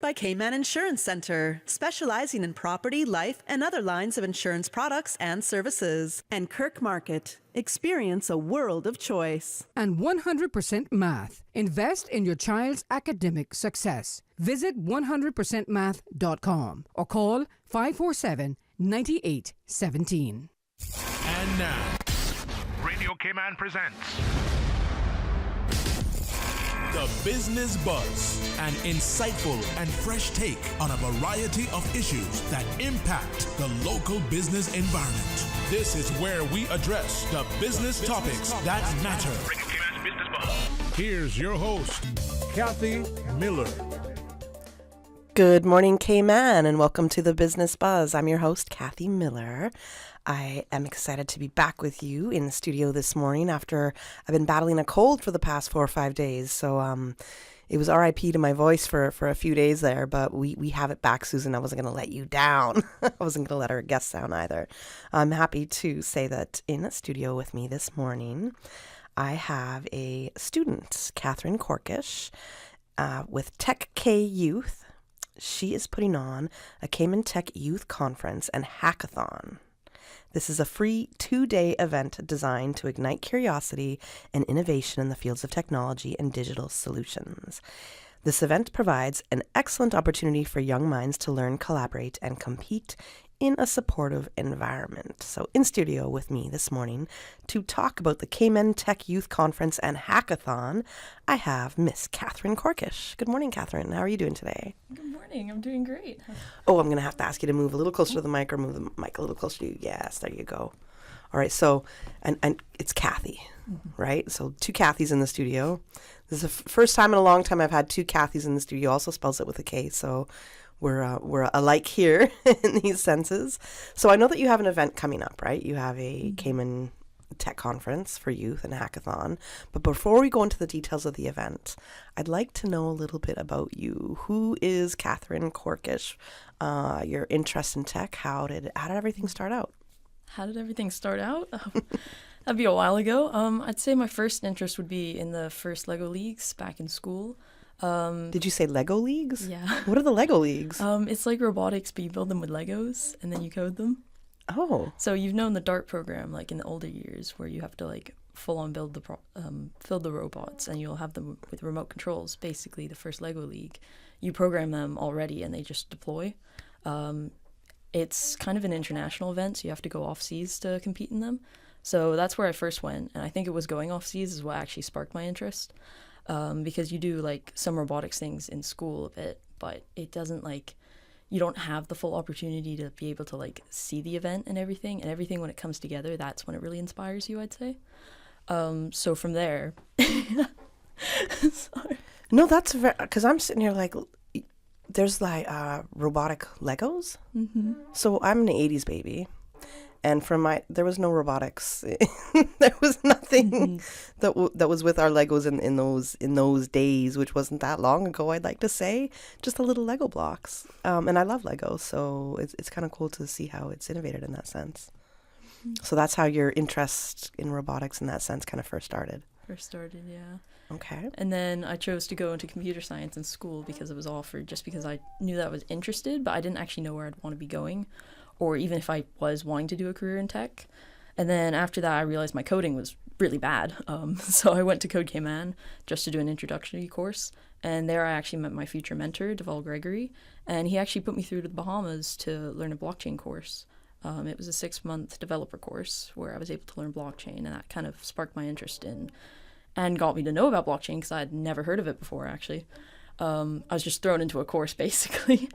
By Cayman Insurance Center, specializing in property, life, and other lines of insurance products and services. And Kirk Market, experience a world of choice. And 100% Math. Invest in your child's academic success. Visit 100%math.com or call 547-9817. And now, Radio Cayman presents The Business Buzz, an insightful and fresh take on a variety of issues that impact the local business environment. This is where we address the business topics that matter. Radio Cayman's Business Buzz. Here's your host, Kathy Miller. Good morning, Cayman, and welcome to the Business Buzz. I'm your host, Kathy Miller. I am excited to be back with you in the studio this morning after I've been battling a cold for the past 4 or 5 days. So it was RIP to my voice for a few days there, but we have it back, Susan. I wasn't going to let you down. I wasn't going to let our guests down either. I'm happy to say that in the studio with me this morning, I have a student, Catherine Corkish, with Tech K Youth. She is putting on a Cayman Tech Youth Conference and Hackathon. This is a free 2-day event designed to ignite curiosity and innovation in the fields of technology and digital solutions. This event provides an excellent opportunity for young minds to learn, collaborate, and compete in a supportive environment. So in studio with me this morning to talk about the Cayman Tech Youth Conference and Hackathon, I have Miss Catherine Corkish. Good morning, Catherine. How are you doing today? Good morning. I'm doing great. Oh, I'm going to have to ask you to move a little closer to the mic or move the mic a little closer to you. Yes, there you go. All right, so, and it's Kathy, right? So 2 Kathys in the studio. This is the first time in a long time I've had 2 Kathys in the studio. Also spells it with a K, so we're alike here in these senses. So I know that you have an event coming up, right? You have a Cayman Tech Conference for youth and hackathon. But before we go into the details of the event, I'd like to know a little bit about you. Who is Catherine Corkish? Your interest in tech? How did everything start out? How did everything start out? That'd be a while ago. I'd say my first interest would be in the first Lego Leagues back in school. Did you say Lego Leagues? Yeah. What are the Lego Leagues? It's like robotics, but you build them with Legos and then you code them. Oh. So you've known the DART program, like in the older years, where you have to like full on build the robots, and you'll have them with remote controls. Basically, the first Lego League, you program them already, and they just deploy. It's kind of an international event, so you have to go off seas to compete in them. So that's where I first went, and I think it was going off seas is what actually sparked my interest. Because you do like some robotics things in school a bit, but it doesn't like, you don't have the full opportunity to be able to like see the event and everything when it comes together, that's when it really inspires you, I'd say. So from there, sorry. No, that's because I'm sitting here like, there's like robotic Legos. Mm-hmm. So I'm an 80s baby. And there was no robotics. There was nothing that was with our Legos in those days, which wasn't that long ago. I'd like to say just the little Lego blocks. And I love Legos, so it's kind of cool to see how it's innovated in that sense. So that's how your interest in robotics in that sense kind of first started. Yeah. Okay. And then I chose to go into computer science in school because it was offered, just because I knew that I was interested, but I didn't actually know where I'd want to be going, or even if I was wanting to do a career in tech. And then after that, I realized my coding was really bad. So I went to Code Cayman just to do an introductory course. And there I actually met my future mentor, Deval Gregory. And he actually put me through to the Bahamas to learn a blockchain course. It was a 6-month developer course where I was able to learn blockchain. And that kind of sparked my interest in and got me to know about blockchain because I had never heard of it before, actually. I was just thrown into a course, basically,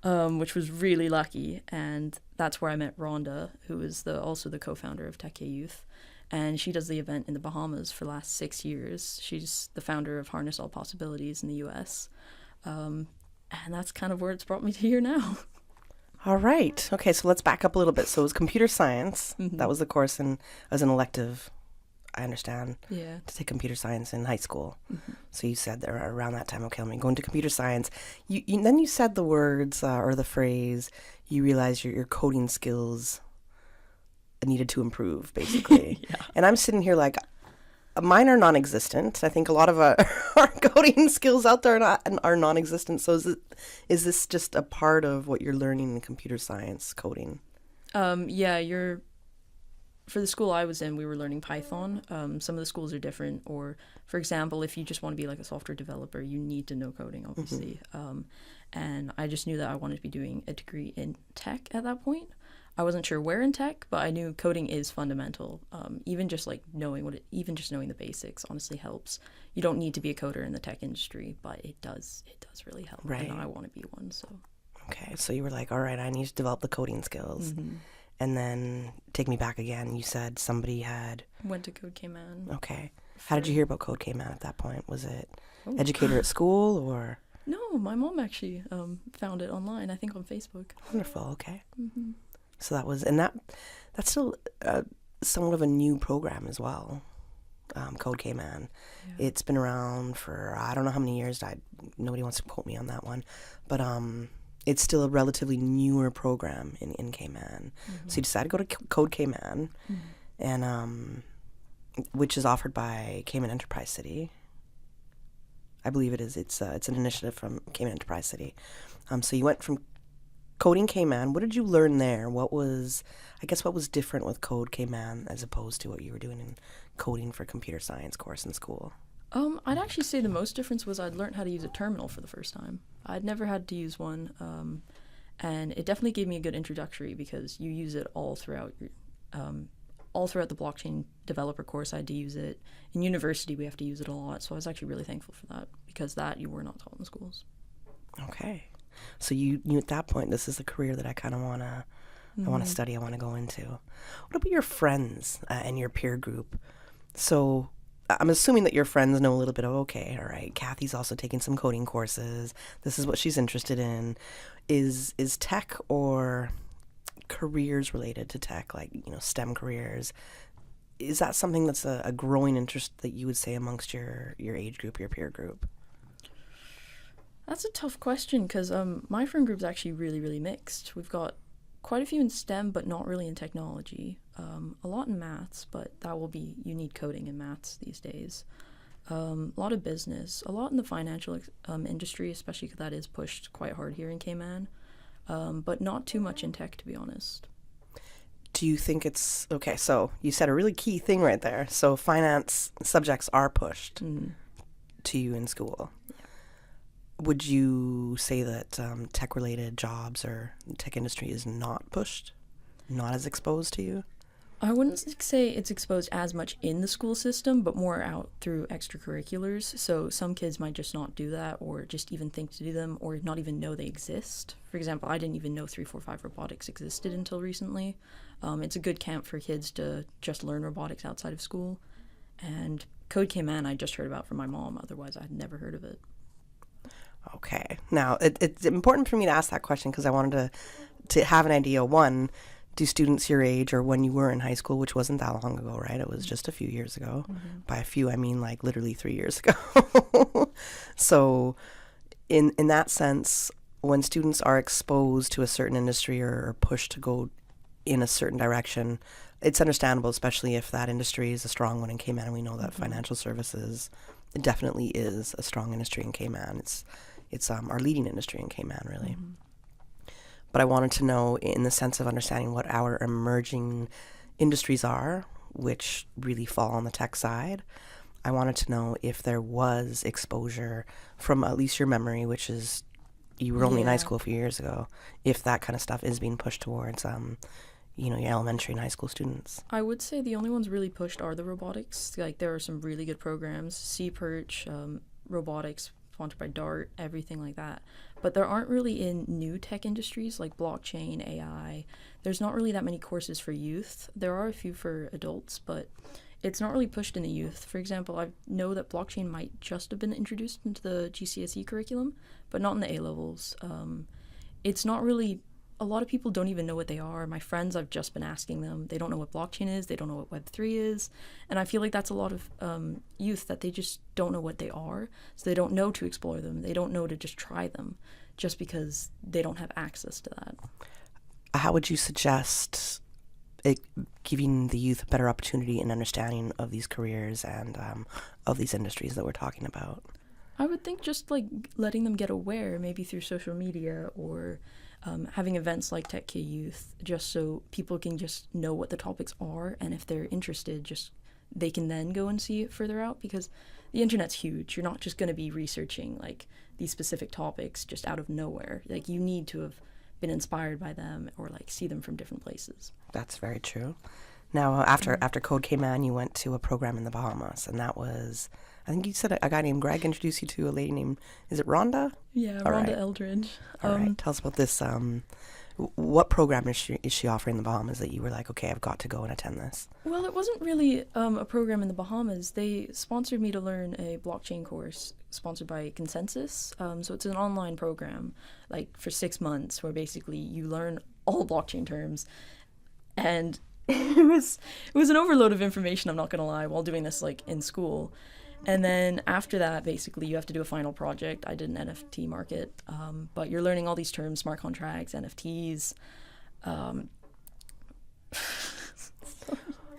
which was really lucky. And that's where I met Rhonda, who is also the co-founder of Tech Youth. And she does the event in the Bahamas for the last 6 years. She's the founder of Harness All Possibilities in the U.S. And that's kind of where it's brought me to here now. All right. Okay, so let's back up a little bit. So it was computer science. Mm-hmm. That was the course, and as an elective, I understand, to take computer science in high school. Mm-hmm. So you said there around that time, okay, let me go into computer science. Then you said the words or the phrase, you realized your coding skills needed to improve, basically. Yeah. And I'm sitting here like, mine are non-existent. I think a lot of our coding skills out there are non-existent. So is this just a part of what you're learning in computer science coding? Yeah, for the school I was in, we were learning Python. Some of the schools are different. Or, for example, if you just want to be like a software developer, you need to know coding, obviously. And I just knew that I wanted to be doing a degree in tech at that point. I wasn't sure where in tech, but I knew coding is fundamental. Even just like knowing the basics honestly helps. You don't need to be a coder in the tech industry, but it does really help. Right. And I want to be one. So. Okay, so you were like, all right, I need to develop the coding skills. And then take me back again. You said somebody had... Went to Code Cayman. Okay. How did you hear about Code Cayman at that point? Was it educator at school or... No, my mom actually found it online, I think on Facebook. Wonderful, okay. So that was... And that's still somewhat of a new program as well, Code Cayman. Yeah. It's been around for, I don't know how many years. Nobody wants to quote me on that one. But... it's still a relatively newer program in Cayman. So you decided to go to Code Cayman, and which is offered by Cayman Enterprise City. I believe it is. It's an initiative from Cayman Enterprise City. So you went from Coding Cayman. What did you learn there? What was different with Code Cayman as opposed to what you were doing in coding for computer science course in school? I'd actually say the most difference was I'd learned how to use a terminal for the first time. I'd never had to use one, and it definitely gave me a good introductory because you use it all throughout the blockchain developer course. I had to use it. In university, we have to use it a lot, so I was actually really thankful for that because that you were not taught in the schools. Okay, so you knew at that point this is a career that I kind of want to study, I want to go into. What about your friends and your peer group? So I'm assuming that your friends know a little bit of, okay, all right, Kathy's also taking some coding courses. This is what she's interested in. Is tech or careers related to tech, like, STEM careers, is that something that's a growing interest that you would say amongst your age group, your peer group? That's a tough question because my friend group's actually really, really mixed. We've got quite a few in STEM, but not really in technology. A lot in maths, but you need coding in maths these days. A lot of business, a lot in the financial industry, especially because that is pushed quite hard here in Cayman, but not too much in tech, to be honest. Do you think it's, okay, so you said a really key thing right there. So finance subjects are pushed to you in school. Yeah. Would you say that tech-related jobs or tech industry is not pushed, not as exposed to you? I wouldn't say it's exposed as much in the school system, but more out through extracurriculars. So some kids might just not do that or just even think to do them or not even know they exist. For example, I didn't even know 345 robotics existed until recently. It's a good camp for kids to just learn robotics outside of school. And Code Cayman I just heard about from my mom. Otherwise, I had never heard of it. Okay. Now, it's important for me to ask that question because I wanted to have an idea. One, do students your age or when you were in high school, which wasn't that long ago, right? It was just a few years ago. By a few, I mean like literally 3 years ago. So in that sense, when students are exposed to a certain industry or pushed to go in a certain direction, it's understandable, especially if that industry is a strong one in Cayman. And we know that financial services definitely is a strong industry in Cayman. It's our leading industry in Cayman, really. But I wanted to know, in the sense of understanding what our emerging industries are, which really fall on the tech side, I wanted to know if there was exposure from at least your memory, which is you were only in high school a few years ago, if that kind of stuff is being pushed towards your elementary and high school students. I would say the only ones really pushed are the robotics. Like, there are some really good programs, C-Perch, robotics, sponsored by DART, everything like that. But there aren't really in new tech industries like blockchain, AI. There's not really that many courses for youth. There are a few for adults, but it's not really pushed in the youth. For example, I know that blockchain might just have been introduced into the GCSE curriculum, but not in the A-levels. It's not really, a lot of people don't even know what they are. My friends, I've just been asking them. They don't know what blockchain is. They don't know what Web3 is. And I feel like that's a lot of youth that they just don't know what they are. So they don't know to explore them. They don't know to just try them just because they don't have access to that. How would you suggest giving the youth a better opportunity and understanding of these careers and of these industries that we're talking about? I would think just like letting them get aware, maybe through social media or having events like Tech K Youth, just so people can just know what the topics are, and if they're interested, just they can then go and see it further out, because the internet's huge. You're not just going to be researching like these specific topics just out of nowhere. Like you need to have been inspired by them or like see them from different places. That's very true. Now, after Code Cayman, you went to a program in the Bahamas, and that was, I think you said a guy named Greg introduced you to a lady named, is it Rhonda? Yeah, All Rhonda right. Eldridge. All right. Tell us about this. What program is she offering in the Bahamas that you were like, okay, I've got to go and attend this? Well, it wasn't really a program in the Bahamas. They sponsored me to learn a blockchain course sponsored by Consensus. So it's an online program, like for 6 months, where basically you learn all blockchain terms, and it was an overload of information, I'm not gonna lie, while doing this like in school. And then after that, basically you have to do a final project. I did an NFT market, but you're learning all these terms: smart contracts, NFTs.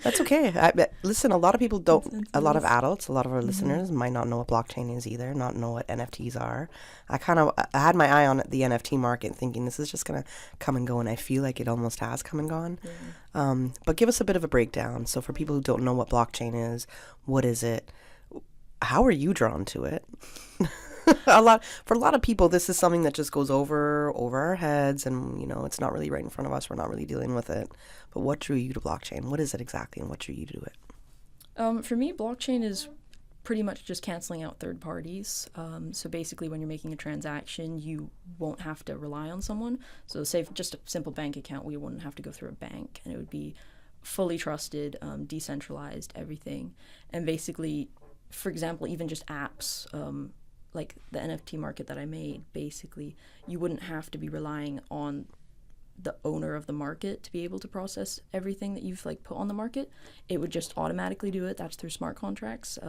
That's okay. Listen, a lot of people don't, a lot of adults, a lot of our listeners might not know what blockchain is either, not know what NFTs are. I had my eye on the NFT market thinking this is just going to come and go, and I feel like it almost has come and gone. Yeah. But give us a bit of a breakdown. So for people who don't know what blockchain is, what is it? How are you drawn to it? For a lot of people, this is something that just goes over our heads, and it's not really right in front of us. We're not really dealing with it. But what drew you to blockchain? What is it exactly, and what drew you to it? For me, blockchain is pretty much just canceling out third parties. So basically, when you're making a transaction, you won't have to rely on someone. So say just a simple bank account, we wouldn't have to go through a bank, and it would be fully trusted, decentralized, everything. And basically, for example, even just apps, like the NFT market that I made, basically, you wouldn't have to be relying on the owner of the market to be able to process everything that you've like put on the market. It would just automatically do it. That's through smart contracts,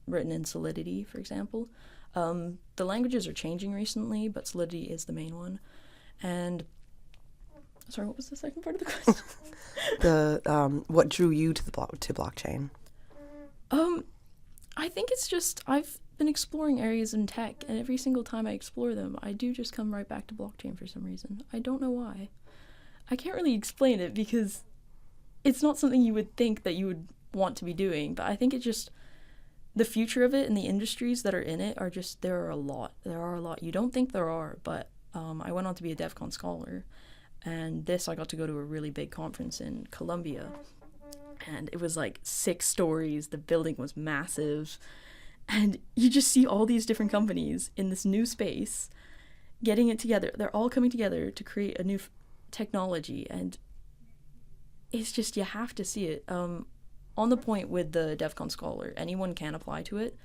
written in Solidity, for example. The languages are changing recently, but Solidity is the main one. And sorry, what was the second part of the question? What drew you to blockchain? I think it's just I've been exploring areas in tech, and every single time I explore them, I do just come right back to blockchain for some reason. I don't know why. I can't really explain it because it's not something you would think that you would want to be doing, but I think it's just the future of it and the industries that are in it are just, there are a lot. You don't think there are, but I went on to be a DEF CON scholar, and I got to go to a really big conference in Colombia, and it was like 6 stories. The building was massive, and you just see all these different companies in this new space getting it together. They're all coming together to create a new technology, and it's just, you have to see it. On the point with the DEF CON scholar, anyone can apply to it.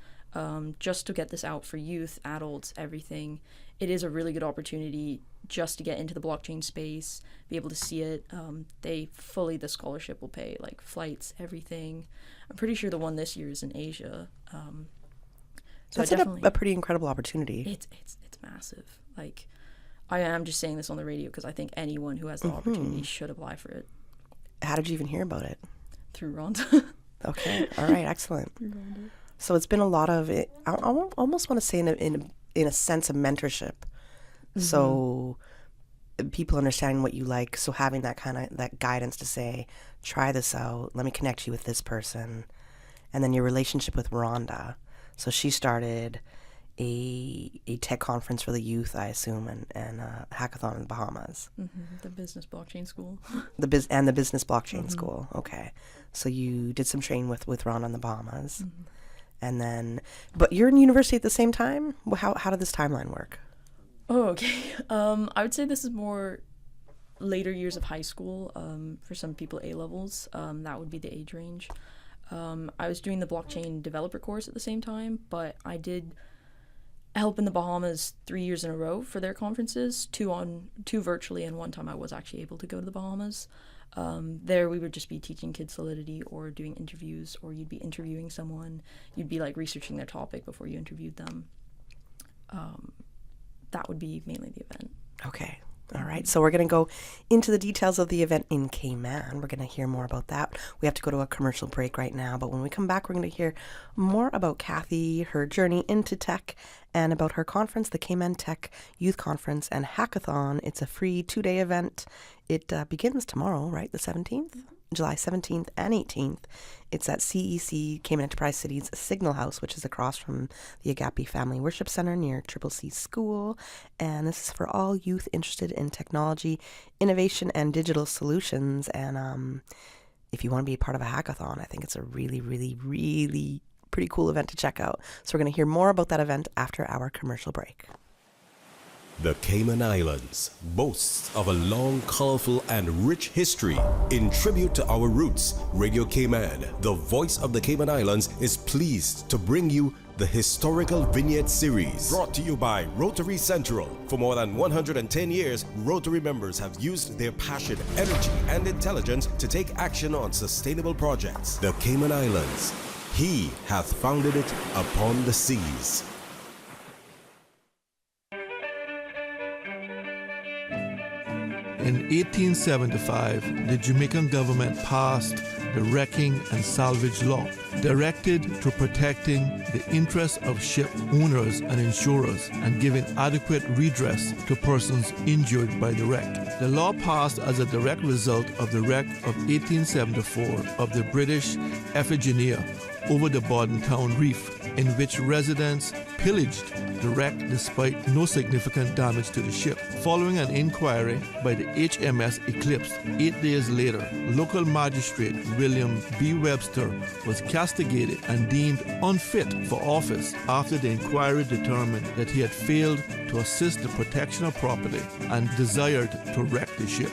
Just to get this out for youth, adults, everything. It is a really good opportunity just to get into the blockchain space, be able to see it. The scholarship will pay like flights, everything. I'm pretty sure the one this year is in Asia. So That's a pretty incredible opportunity. It's massive. Like, I am just saying this on the radio because I think anyone who has the opportunity should apply for it. How did you even hear about it? Through Rhonda. Okay. All right. Excellent. Through Rhonda. So it's been a lot of it. I almost want to say in a sense of mentorship. So people understanding what you like. So having that guidance to say, try this out. Let me connect you with this person. And then your relationship with Rhonda. So she started a tech conference for the youth, I assume, and a hackathon in the Bahamas. The business blockchain school. The business blockchain school. Okay. So you did some training with Rhonda in the Bahamas. And then, but you're in university at the same time? How did this timeline work? Oh, okay. I would say this is more later years of high school. For some people, A-levels. That would be the age range. I was doing the blockchain developer course at the same time, but I did help in the Bahamas 3 years in a row for their conferences, two virtually, and one time I was actually able to go to the Bahamas. There we would just be teaching kids Solidity or doing interviews, or you'd be interviewing someone. You'd be like researching their topic before you interviewed them. That would be mainly the event. Okay. All right, so we're going to go into the details of the event in Cayman. We're going to hear more about that. We have to go to a commercial break right now, but when we come back, we're going to hear more about Kathy, her journey into tech, and about her conference, the Cayman Tech Youth Conference and Hackathon. It's a free 2-day event. It begins tomorrow, right, the 17th? July 17th and 18th. It's at CEC, Cayman Enterprise City's Signal House, which is across from the Agape Family Worship Center near Triple C School. And this is for all youth interested in technology, innovation, and digital solutions. And if you want to be a part of a hackathon, I think it's a really, really, really pretty cool event to check out. So we're going to hear more about that event after our commercial break. The Cayman Islands boasts of a long, colorful, and rich history. In tribute to our roots, Radio Cayman, the voice of the Cayman Islands, is pleased to bring you the Historical Vignette Series, brought to you by Rotary Central. For more than 110 years, Rotary members have used their passion, energy, and intelligence to take action on sustainable projects. The Cayman Islands, He hath founded it upon the seas. In 1875, the Jamaican government passed the Wrecking and Salvage Law, directed to protecting the interests of ship owners and insurers and giving adequate redress to persons injured by the wreck. The law passed as a direct result of the wreck of 1874 of the British Iphigenia over the Bordentown Reef, in which residents pillaged the wreck despite no significant damage to the ship. Following an inquiry by the HMS Eclipse 8 days later, local magistrate William B. Webster was castigated and deemed unfit for office after the inquiry determined that he had failed to assist the protection of property and desired to wreck the ship.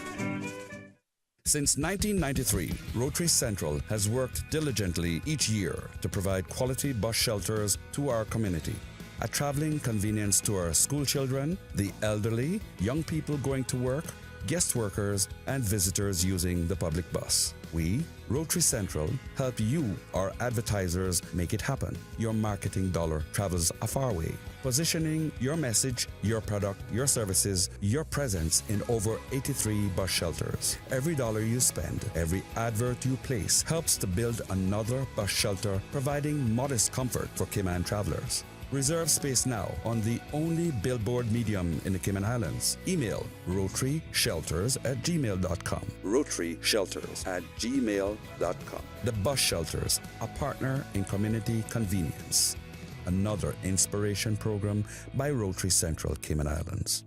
Since 1993, Rotary Central has worked diligently each year to provide quality bus shelters to our community. A traveling convenience to our school children, the elderly, young people going to work, guest workers, and visitors using the public bus. We, Rotary Central, help you, our advertisers, make it happen. Your marketing dollar travels a far way. Positioning your message, your product, your services, your presence in over 83 bus shelters. Every dollar you spend, every advert you place helps to build another bus shelter, providing modest comfort for Cayman travelers. Reserve space now on the only billboard medium in the Cayman Islands. Email rotaryshelters@gmail.com. rotaryshelters@gmail.com. The Bus Shelters, a partner in community convenience. Another inspiration program by Rotary Central Cayman Islands.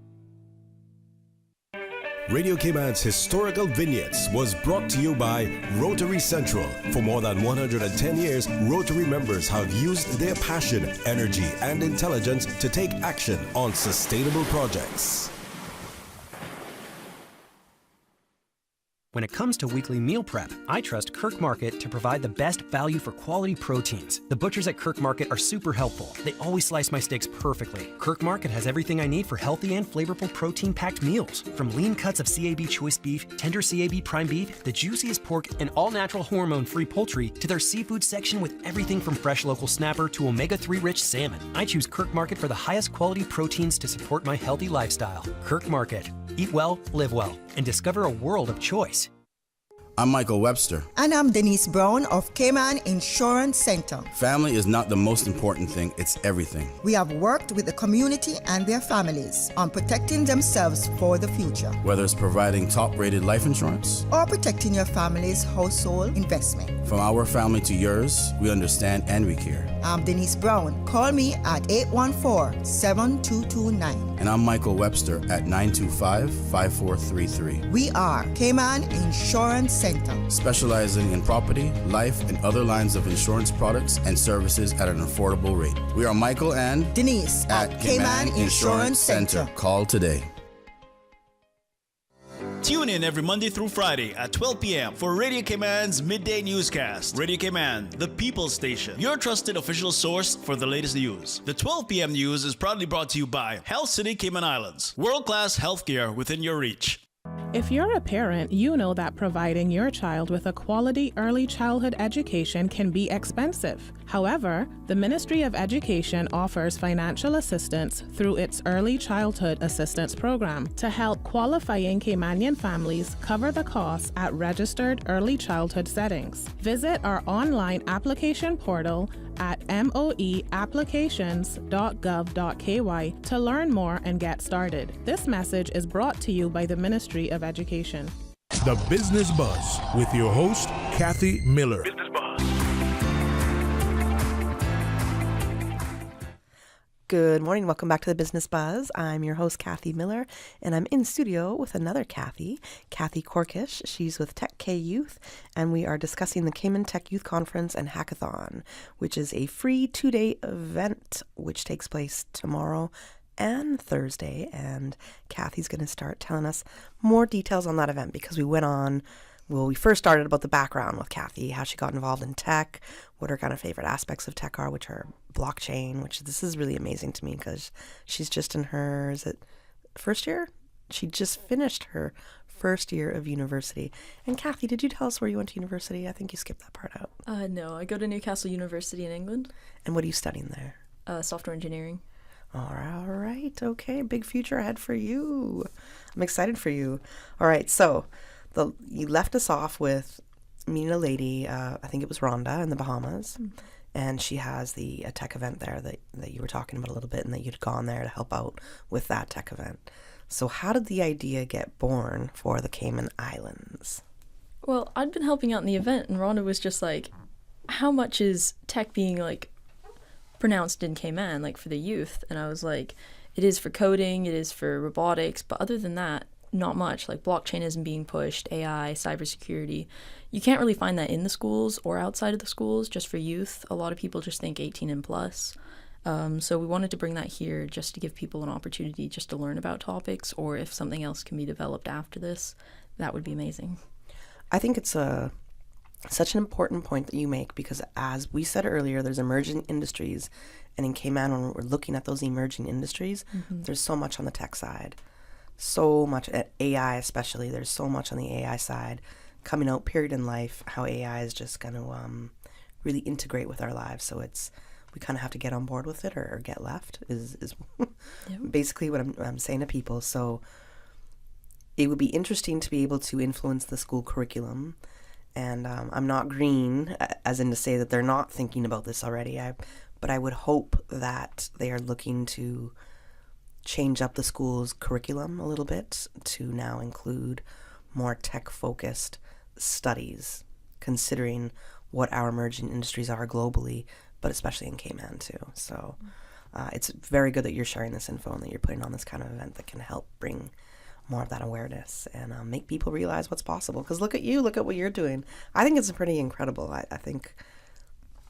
Radio Cayman's Historical Vignettes was brought to you by Rotary Central. For more than 110 years, Rotary members have used their passion, energy, and intelligence to take action on sustainable projects. When it comes to weekly meal prep, I trust Kirk Market to provide the best value for quality proteins. The butchers at Kirk Market are super helpful. They always slice my steaks perfectly. Kirk Market has everything I need for healthy and flavorful protein-packed meals. From lean cuts of CAB choice beef, tender CAB prime beef, the juiciest pork, and all-natural hormone-free poultry, to their seafood section with everything from fresh local snapper to omega-3 rich salmon. I choose Kirk Market for the highest quality proteins to support my healthy lifestyle. Kirk Market. Eat well, live well, and discover a world of choice. I'm Michael Webster. And I'm Denise Brown of Cayman Insurance Center. Family is not the most important thing, it's everything. We have worked with the community and their families on protecting themselves for the future. Whether it's providing top-rated life insurance or protecting your family's household investment. From our family to yours, we understand and we care. I'm Denise Brown. Call me at 814-7229. And I'm Michael Webster at 925-5433. We are Cayman Insurance Center, specializing in property, life, and other lines of insurance products and services at an affordable rate. We are Michael and Denise at Cayman Insurance Center. Call today. Tune in every Monday through Friday at 12 p.m. for Radio Cayman's Midday Newscast. Radio Cayman, the People's Station, your trusted official source for the latest news. The 12 p.m. news is proudly brought to you by Health City Cayman Islands, world-class healthcare within your reach. If you're a parent, you know that providing your child with a quality early childhood education can be expensive. However, the Ministry of Education offers financial assistance through its Early Childhood Assistance Program to help qualifying Caymanian families cover the costs at registered early childhood settings. Visit our online application portal at moeapplications.gov.ky to learn more and get started. This message is brought to you by the Ministry of Education. The Business Buzz with your host, Kathy Miller. Good morning. Welcome back to the Business Buzz. I'm your host, Kathy Miller, and I'm in studio with another Kathy Korkish. She's with Tech K Youth, and we are discussing the Cayman Tech Youth Conference and Hackathon, which is a free 2-day event which takes place tomorrow and Thursday. And Kathy's going to start telling us more details on that event because we first started about the background with Kathy, how she got involved in tech, what her kind of favorite aspects of tech are, which are blockchain, which this is really amazing to me because she's just in her, first year? She just finished her first year of university. And Kathy, did you tell us where you went to university? I think you skipped that part out. No, I go to Newcastle University in England. And what are you studying there? Software engineering. All right. Okay. Big future ahead for you. I'm excited for you. All right. So you left us off with meeting a lady, I think it was Rhonda in the Bahamas, and she has a tech event there that you were talking about a little bit and that you'd gone there to help out with that tech event. So how did the idea get born for the Cayman Islands? Well, I'd been helping out in the event, and Rhonda was just like, how much is tech being, pronounced in Cayman, for the youth? And I was like, it is for coding, it is for robotics, but other than that, not much. Blockchain isn't being pushed, AI, cybersecurity. You can't really find that in the schools or outside of the schools, just for youth. A lot of people just think 18 and plus. So we wanted to bring that here just to give people an opportunity just to learn about topics, or if something else can be developed after this, that would be amazing. I think it's such an important point that you make because, as we said earlier, there's emerging industries. And in Cayman, when we're looking at those emerging industries, there's so much on the tech side. So much at AI especially. There's so much on the AI side coming out, period, in life, how AI is just going to really integrate with our lives. So we kind of have to get on board with it or get left is basically what I'm saying to people. So it would be interesting to be able to influence the school curriculum. And I'm not green, as in to say that they're not thinking about this already. But I would hope that they are looking to change up the school's curriculum a little bit to now include more tech-focused studies, considering what our emerging industries are globally, but especially in Cayman too. So it's very good that you're sharing this info and that you're putting on this kind of event that can help bring more of that awareness and make people realize what's possible. Because look at you, look at what you're doing. I think it's pretty incredible. I think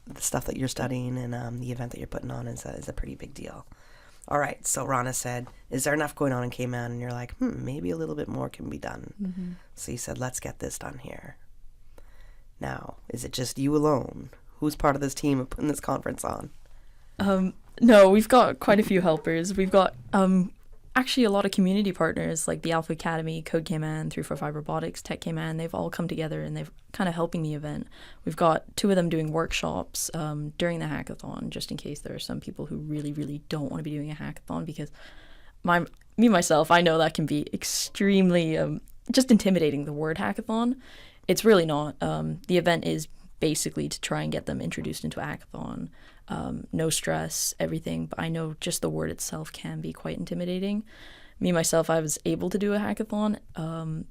the stuff that you're studying and the event that you're putting on is a pretty big deal. All right, so Rana said, is there enough going on in Cayman? And you're like, maybe a little bit more can be done. Mm-hmm. So you said, let's get this done here. Now, is it just you alone? Who's part of this team of putting this conference on? No, we've got quite a few helpers. We've got actually a lot of community partners like the Alpha Academy, Code Cayman, 345 Robotics, Tech Cayman. They've all come together and they've kind of helping the event. We've got 2 of them doing workshops during the hackathon, just in case there are some people who really, really don't want to be doing a hackathon, because myself, I know that can be extremely just intimidating, the word hackathon. It's really not. The event is basically to try and get them introduced into a hackathon. No stress, everything. But I know just the word itself can be quite intimidating. Myself, I was able to do a hackathon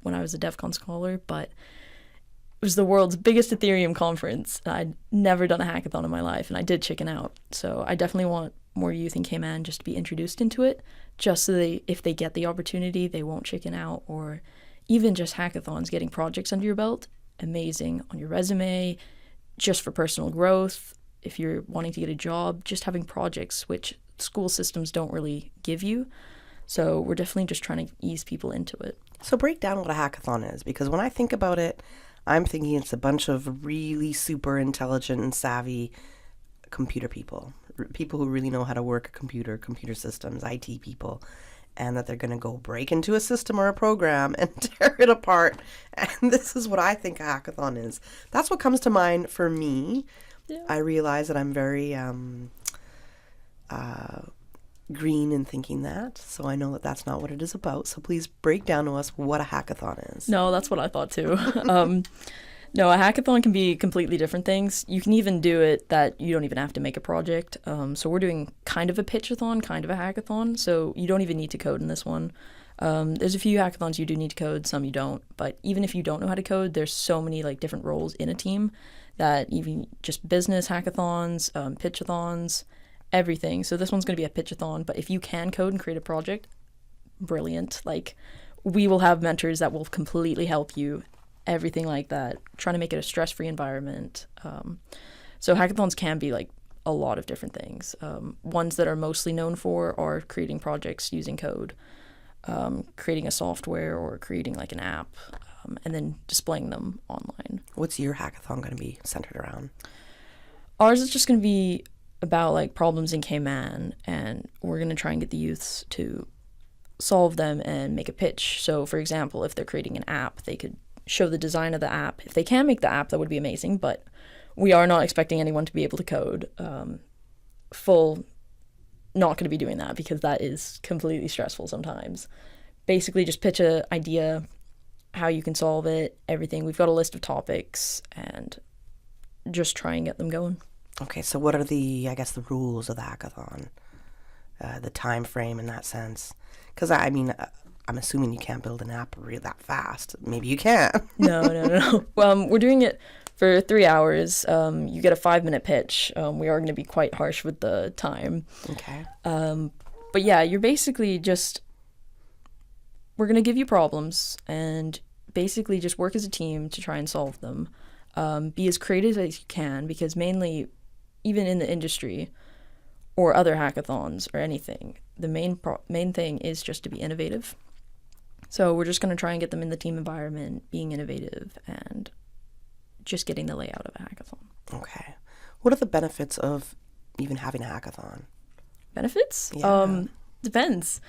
when I was a DEF CON scholar, but it was the world's biggest Ethereum conference. I'd never done a hackathon in my life, and I did chicken out. So I definitely want more youth in Cayman just to be introduced into it, just so if they get the opportunity, they won't chicken out. Or even just hackathons, getting projects under your belt, amazing on your resume, just for personal growth. If you're wanting to get a job, just having projects, which school systems don't really give you. So we're definitely just trying to ease people into it. So break down what a hackathon is, because when I think about it, I'm thinking it's a bunch of really super intelligent and savvy computer people who really know how to work a computer systems, IT people. and that they're going to go break into a system or a program and tear it apart. And this is what I think a hackathon is. That's what comes to mind for me. Yeah. I realize that I'm very green in thinking that, so I know that that's not what it is about. So please break down to us what a hackathon is. No, that's what I thought too. No, a hackathon can be completely different things. You can even do it that you don't even have to make a project. So we're doing kind of a pitchathon, kind of a hackathon. So you don't even need to code in this one. There's a few hackathons you do need to code, some you don't. But even if you don't know how to code, there's so many like different roles in a team that even just business hackathons, pitchathons, everything. So this one's going to be a pitchathon. But if you can code and create a project, brilliant. Like, we will have mentors that will completely help you. Everything like that, trying to make it a stress-free environment. So hackathons can be like a lot of different things. Ones that are mostly known for are creating projects using code, creating a software or creating like an app, and then displaying them online. What's your hackathon going to be centered around? Ours is just going to be about like problems in Cayman, and we're going to try and get the youths to solve them and make a pitch. So for example, if they're creating an app, they could show the design of the app. If they can make the app, that would be amazing, but we are not expecting anyone to be able to code. Not going to be doing that because that is completely stressful sometimes. Basically just pitch an idea, how you can solve it, everything. We've got a list of topics and just try and get them going. Okay, so what are the rules of the hackathon? The time frame in that sense? Because I'm assuming you can't build an app really that fast. Maybe you can. No. Well, we're doing it for 3 hours. You get a 5-minute pitch. We are going to be quite harsh with the time. Okay. But yeah, you're basically we're going to give you problems and basically just work as a team to try and solve them. Be as creative as you can, because mainly, even in the industry or other hackathons or anything, the main thing is just to be innovative. So we're just going to try and get them in the team environment, being innovative, and just getting the layout of a hackathon. Okay. What are the benefits of even having a hackathon? Benefits? Yeah. Depends.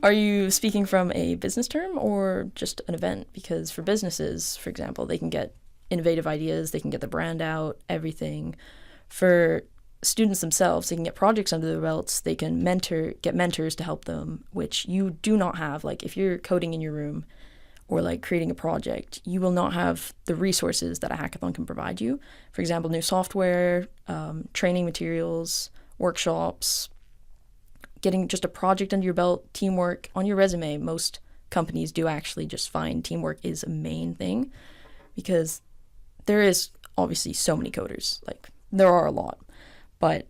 Are you speaking from a business term or just an event? Because for businesses, for example, they can get innovative ideas, they can get the brand out, everything. For students themselves, they can get projects under their belts, they can get mentors to help them, which you do not have. Like, if you're coding in your room or like creating a project, you will not have the resources that a hackathon can provide you. For example, new software, training materials, workshops, getting just a project under your belt, teamwork on your resume. Most companies do actually just find teamwork is a main thing, because there is obviously so many coders. Like, there are a lot. But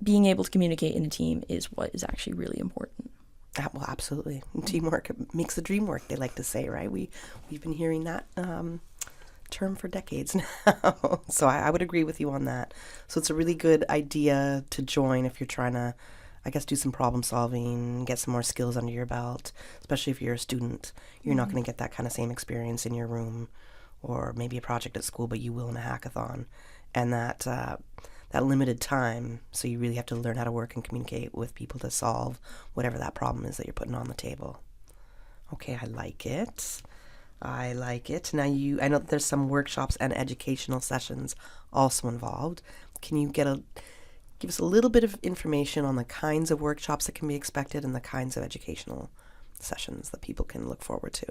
being able to communicate in a team is what is actually really important. Well, absolutely. Teamwork makes the dream work, they like to say, right? We've been hearing that term for decades now. So I would agree with you on that. So it's a really good idea to join if you're trying to, do some problem solving, get some more skills under your belt, especially if you're a student. You're not going to get that kind of same experience in your room or maybe a project at school, but you will in a hackathon. And that limited time, so you really have to learn how to work and communicate with people to solve whatever that problem is that you're putting on the table. Okay, I like it. Now, I know that there's some workshops and educational sessions also involved. Can you give us a little bit of information on the kinds of workshops that can be expected and the kinds of educational sessions that people can look forward to?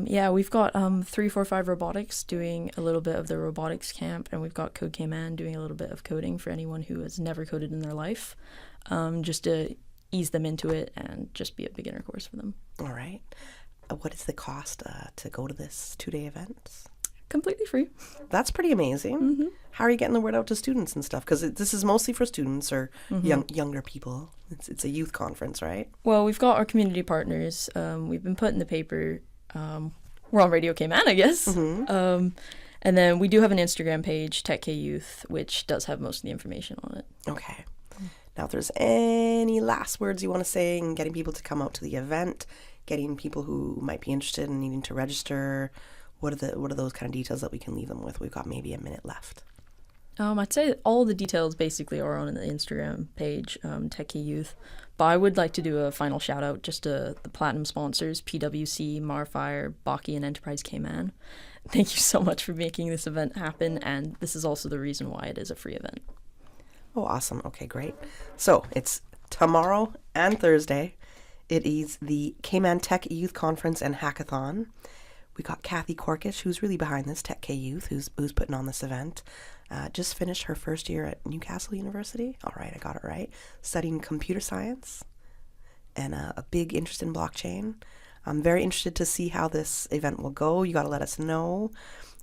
Yeah, we've got 345 Robotics doing a little bit of the robotics camp, and we've got Code Cayman doing a little bit of coding for anyone who has never coded in their life, just to ease them into it and just be a beginner course for them. All right. What is the cost to go to this 2-day event? Completely free. That's pretty amazing. Mm-hmm. How are you getting the word out to students and stuff? Because this is mostly for students or younger people. It's a youth conference, right? Well, we've got our community partners. We've been put in the paper. We're on Radio Cayman, I guess. Mm-hmm. And then we do have an Instagram page, Tech K Youth, which does have most of the information on it. Okay. Now, if there's any last words you want to say in getting people to come out to the event, getting people who might be interested in needing to register, what are those kind of details that we can leave them with? We've got maybe a minute left. I'd say all the details basically are on the Instagram page, Tech K Youth. But I would like to do a final shout out just to the platinum sponsors, PwC, Marfire, Baki, and Enterprise Cayman. Thank you so much for making this event happen, and this is also the reason why it is a free event. Oh, awesome. Okay, great. So it's tomorrow and Thursday. It is the Cayman Tech Youth Conference and Hackathon. We got Kathy Korkish, who's really behind this, Tech K Youth, who's putting on this event. Just finished her first year at Newcastle University. All right, I got it right. Studying computer science and a big interest in blockchain. I'm very interested to see how this event will go. You got to let us know.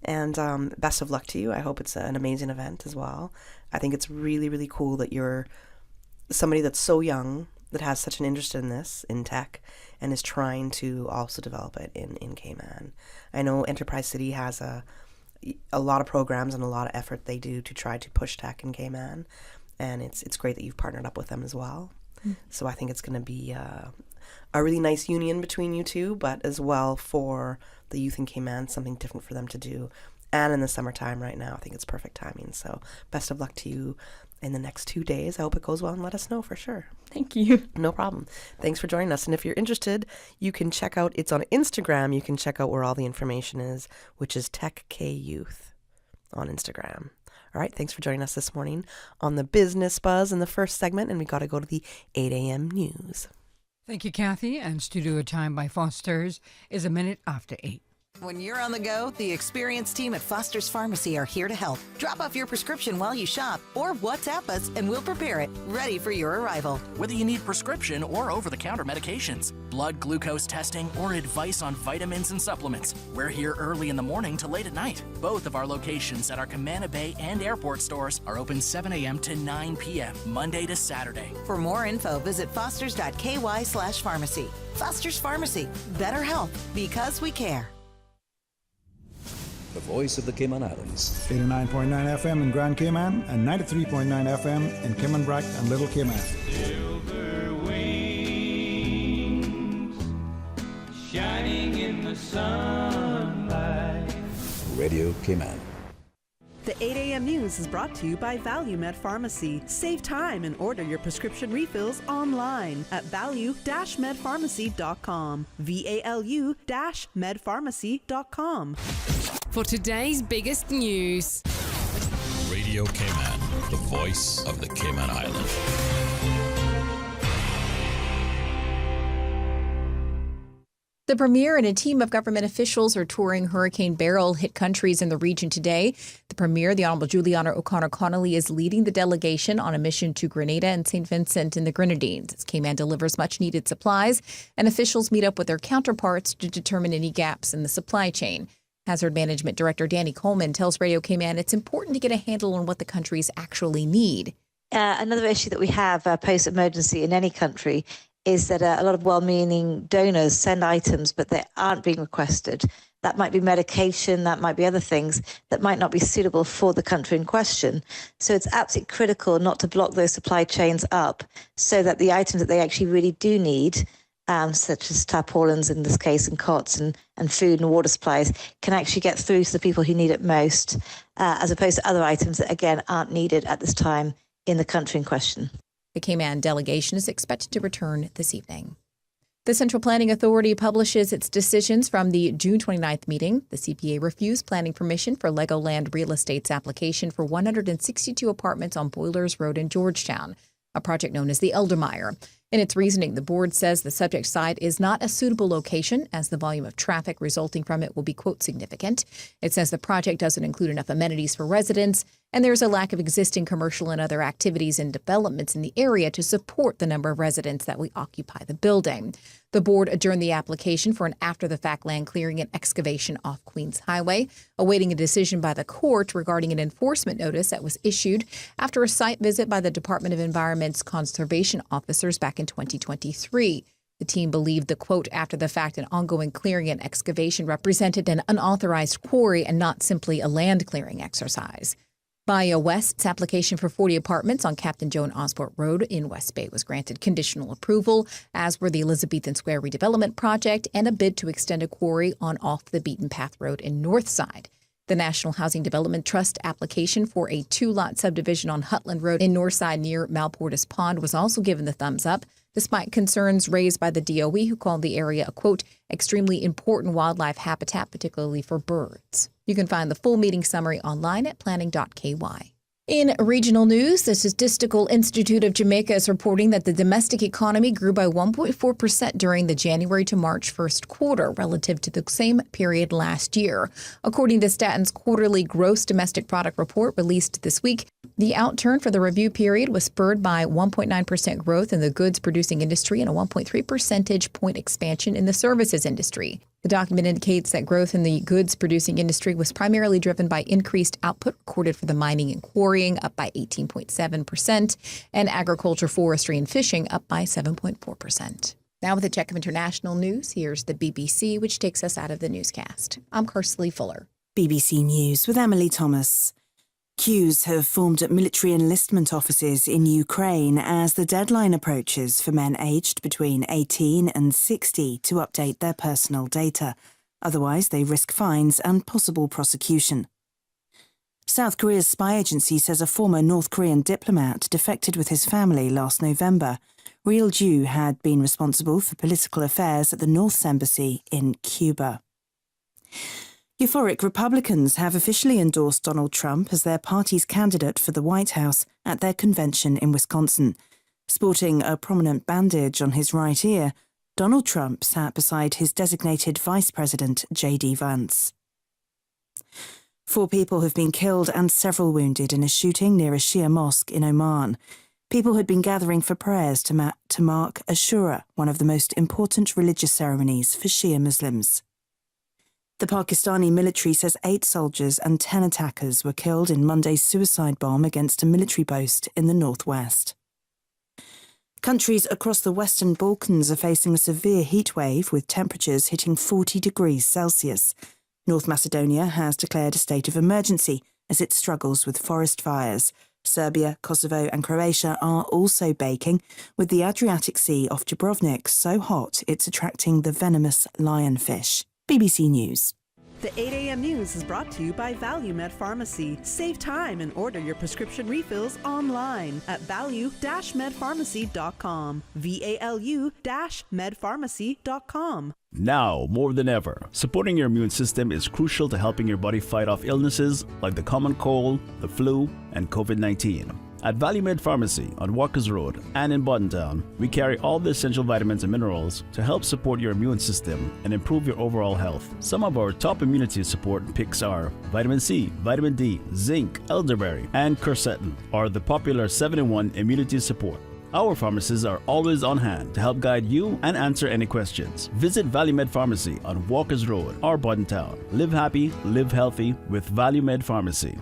And best of luck to you. I hope it's an amazing event as well. I think it's really, really cool that you're somebody that's so young that has such an interest in this, in tech, and is trying to also develop it in Cayman. I know Enterprise City has a lot of programs and a lot of effort they do to try to push tech in Cayman, and it's great that you've partnered up with them as well. So I think it's going to be a really nice union between you two, but as well for the youth in Cayman, something different for them to do. And in the summertime right now, I think it's perfect timing. So best of luck to you in the next 2 days. I hope it goes well, and let us know for sure. Thank you. No problem. Thanks for joining us. And if you're interested, you can check out, it's on Instagram. You can check out where all the information is, which is Tech K Youth on Instagram. All right, thanks for joining us this morning on the Business Buzz in the first segment, and we got to go to the 8 a.m. news. Thank you, Kathy. And studio time by Foster's is a minute after 8. When you're on the go, the experienced team at Foster's Pharmacy are here to help. Drop off your prescription while you shop or WhatsApp us and we'll prepare it, ready for your arrival. Whether you need prescription or over-the-counter medications, blood glucose testing, or advice on vitamins and supplements, we're here early in the morning to late at night. Both of our locations at our Camana Bay and airport stores are open 7 a.m. to 9 p.m., Monday to Saturday. For more info, visit fosters.ky/pharmacy. Foster's Pharmacy. Better health because we care. The voice of the Cayman Islands. 89.9 FM in Grand Cayman and 93.9 FM in Cayman Brac and Little Cayman. Silver wings shining in the sunlight. Radio Cayman. The 8 a.m. news is brought to you by ValueMed Pharmacy. Save time and order your prescription refills online at value-medpharmacy.com. VALU-medpharmacy.com. For today's biggest news. Radio Cayman, the voice of the Cayman Islands. The Premier and a team of government officials are touring Hurricane Beryl hit countries in the region today. The Premier, the Honourable Juliana O'Connor Connolly, is leading the delegation on a mission to Grenada and St. Vincent in the Grenadines as Cayman delivers much-needed supplies, and officials meet up with their counterparts to determine any gaps in the supply chain. Hazard Management Director Danny Coleman tells Radio Cayman it's important to get a handle on what the countries actually need. Another issue that we have post-emergency in any country is that a lot of well-meaning donors send items, but they aren't being requested. That might be medication, that might be other things that might not be suitable for the country in question. So it's absolutely critical not to block those supply chains up so that the items that they actually really do need, such as tarpaulins in this case, and cots and food and water supplies, can actually get through to the people who need it most, as opposed to other items that, again, aren't needed at this time in the country in question. The Cayman delegation is expected to return this evening. The Central Planning Authority publishes its decisions from the June 29th meeting. The CPA refused planning permission for Legoland Real Estate's application for 162 apartments on Boilers Road in Georgetown, a project known as the Eldermeyer. In its reasoning, the board says the subject site is not a suitable location as the volume of traffic resulting from it will be, quote, significant. It says the project doesn't include enough amenities for residents, and there's a lack of existing commercial and other activities and developments in the area to support the number of residents that will occupy the building. The board adjourned the application for an after-the-fact land clearing and excavation off Queens Highway, awaiting a decision by the court regarding an enforcement notice that was issued after a site visit by the Department of Environment's conservation officers back in 2023. The team believed the, quote, after-the-fact and ongoing clearing and excavation represented an unauthorized quarry and not simply a land clearing exercise. Bahia West's application for 40 apartments on Captain Joan Osborne Road in West Bay was granted conditional approval, as were the Elizabethan Square redevelopment project and a bid to extend a quarry on Off the Beaten Path Road in Northside. The National Housing Development Trust application for a 2-lot subdivision on Hutland Road in Northside near Malportis Pond was also given the thumbs up, despite concerns raised by the DOE, who called the area a, quote, extremely important wildlife habitat, particularly for birds. You can find the full meeting summary online at planning.ky. In regional news, the Statistical Institute of Jamaica is reporting that the domestic economy grew by 1.4% during the January to March first quarter relative to the same period last year. According to Staten's quarterly gross domestic product report released this week, the outturn for the review period was spurred by 1.9% growth in the goods producing industry and a 1.3 percentage point expansion in the services industry. The document indicates that growth in the goods producing industry was primarily driven by increased output recorded for the mining and quarrying, up by 18.7%, and agriculture, forestry, and fishing, up by 7.4%. Now with a check of international news, here's the BBC, which takes us out of the newscast. I'm Kersley Fuller. BBC News with Emily Thomas. Queues have formed at military enlistment offices in Ukraine as the deadline approaches for men aged between 18 and 60 to update their personal data. Otherwise, they risk fines and possible prosecution. South Korea's spy agency says a former North Korean diplomat defected with his family last November. Real Jew had been responsible for political affairs at the North's embassy in Cuba. Euphoric Republicans have officially endorsed Donald Trump as their party's candidate for the White House at their convention in Wisconsin. Sporting a prominent bandage on his right ear, Donald Trump sat beside his designated Vice President, J.D. Vance. 4 people have been killed and several wounded in a shooting near a Shia mosque in Oman. People had been gathering for prayers to mark Ashura, one of the most important religious ceremonies for Shia Muslims. The Pakistani military says 8 soldiers and 10 attackers were killed in Monday's suicide bomb against a military post in the northwest. Countries across the Western Balkans are facing a severe heatwave with temperatures hitting 40 degrees Celsius. North Macedonia has declared a state of emergency as it struggles with forest fires. Serbia, Kosovo and Croatia are also baking, with the Adriatic Sea off Dubrovnik so hot it's attracting the venomous lionfish. BBC News. The 8 a.m. news is brought to you by ValueMed Pharmacy. Save time and order your prescription refills online at value-medpharmacy.com. VALU-medpharmacy.com. Now, more than ever, supporting your immune system is crucial to helping your body fight off illnesses like the common cold, the flu, and COVID-19. At ValueMed Pharmacy on Walkers Road and in Boddentown, we carry all the essential vitamins and minerals to help support your immune system and improve your overall health. Some of our top immunity support picks are vitamin C, vitamin D, zinc, elderberry, and quercetin are the popular 7-in-1 immunity support. Our pharmacists are always on hand to help guide you and answer any questions. Visit ValueMed Pharmacy on Walkers Road or Boddentown. Live happy, live healthy with ValueMed Pharmacy.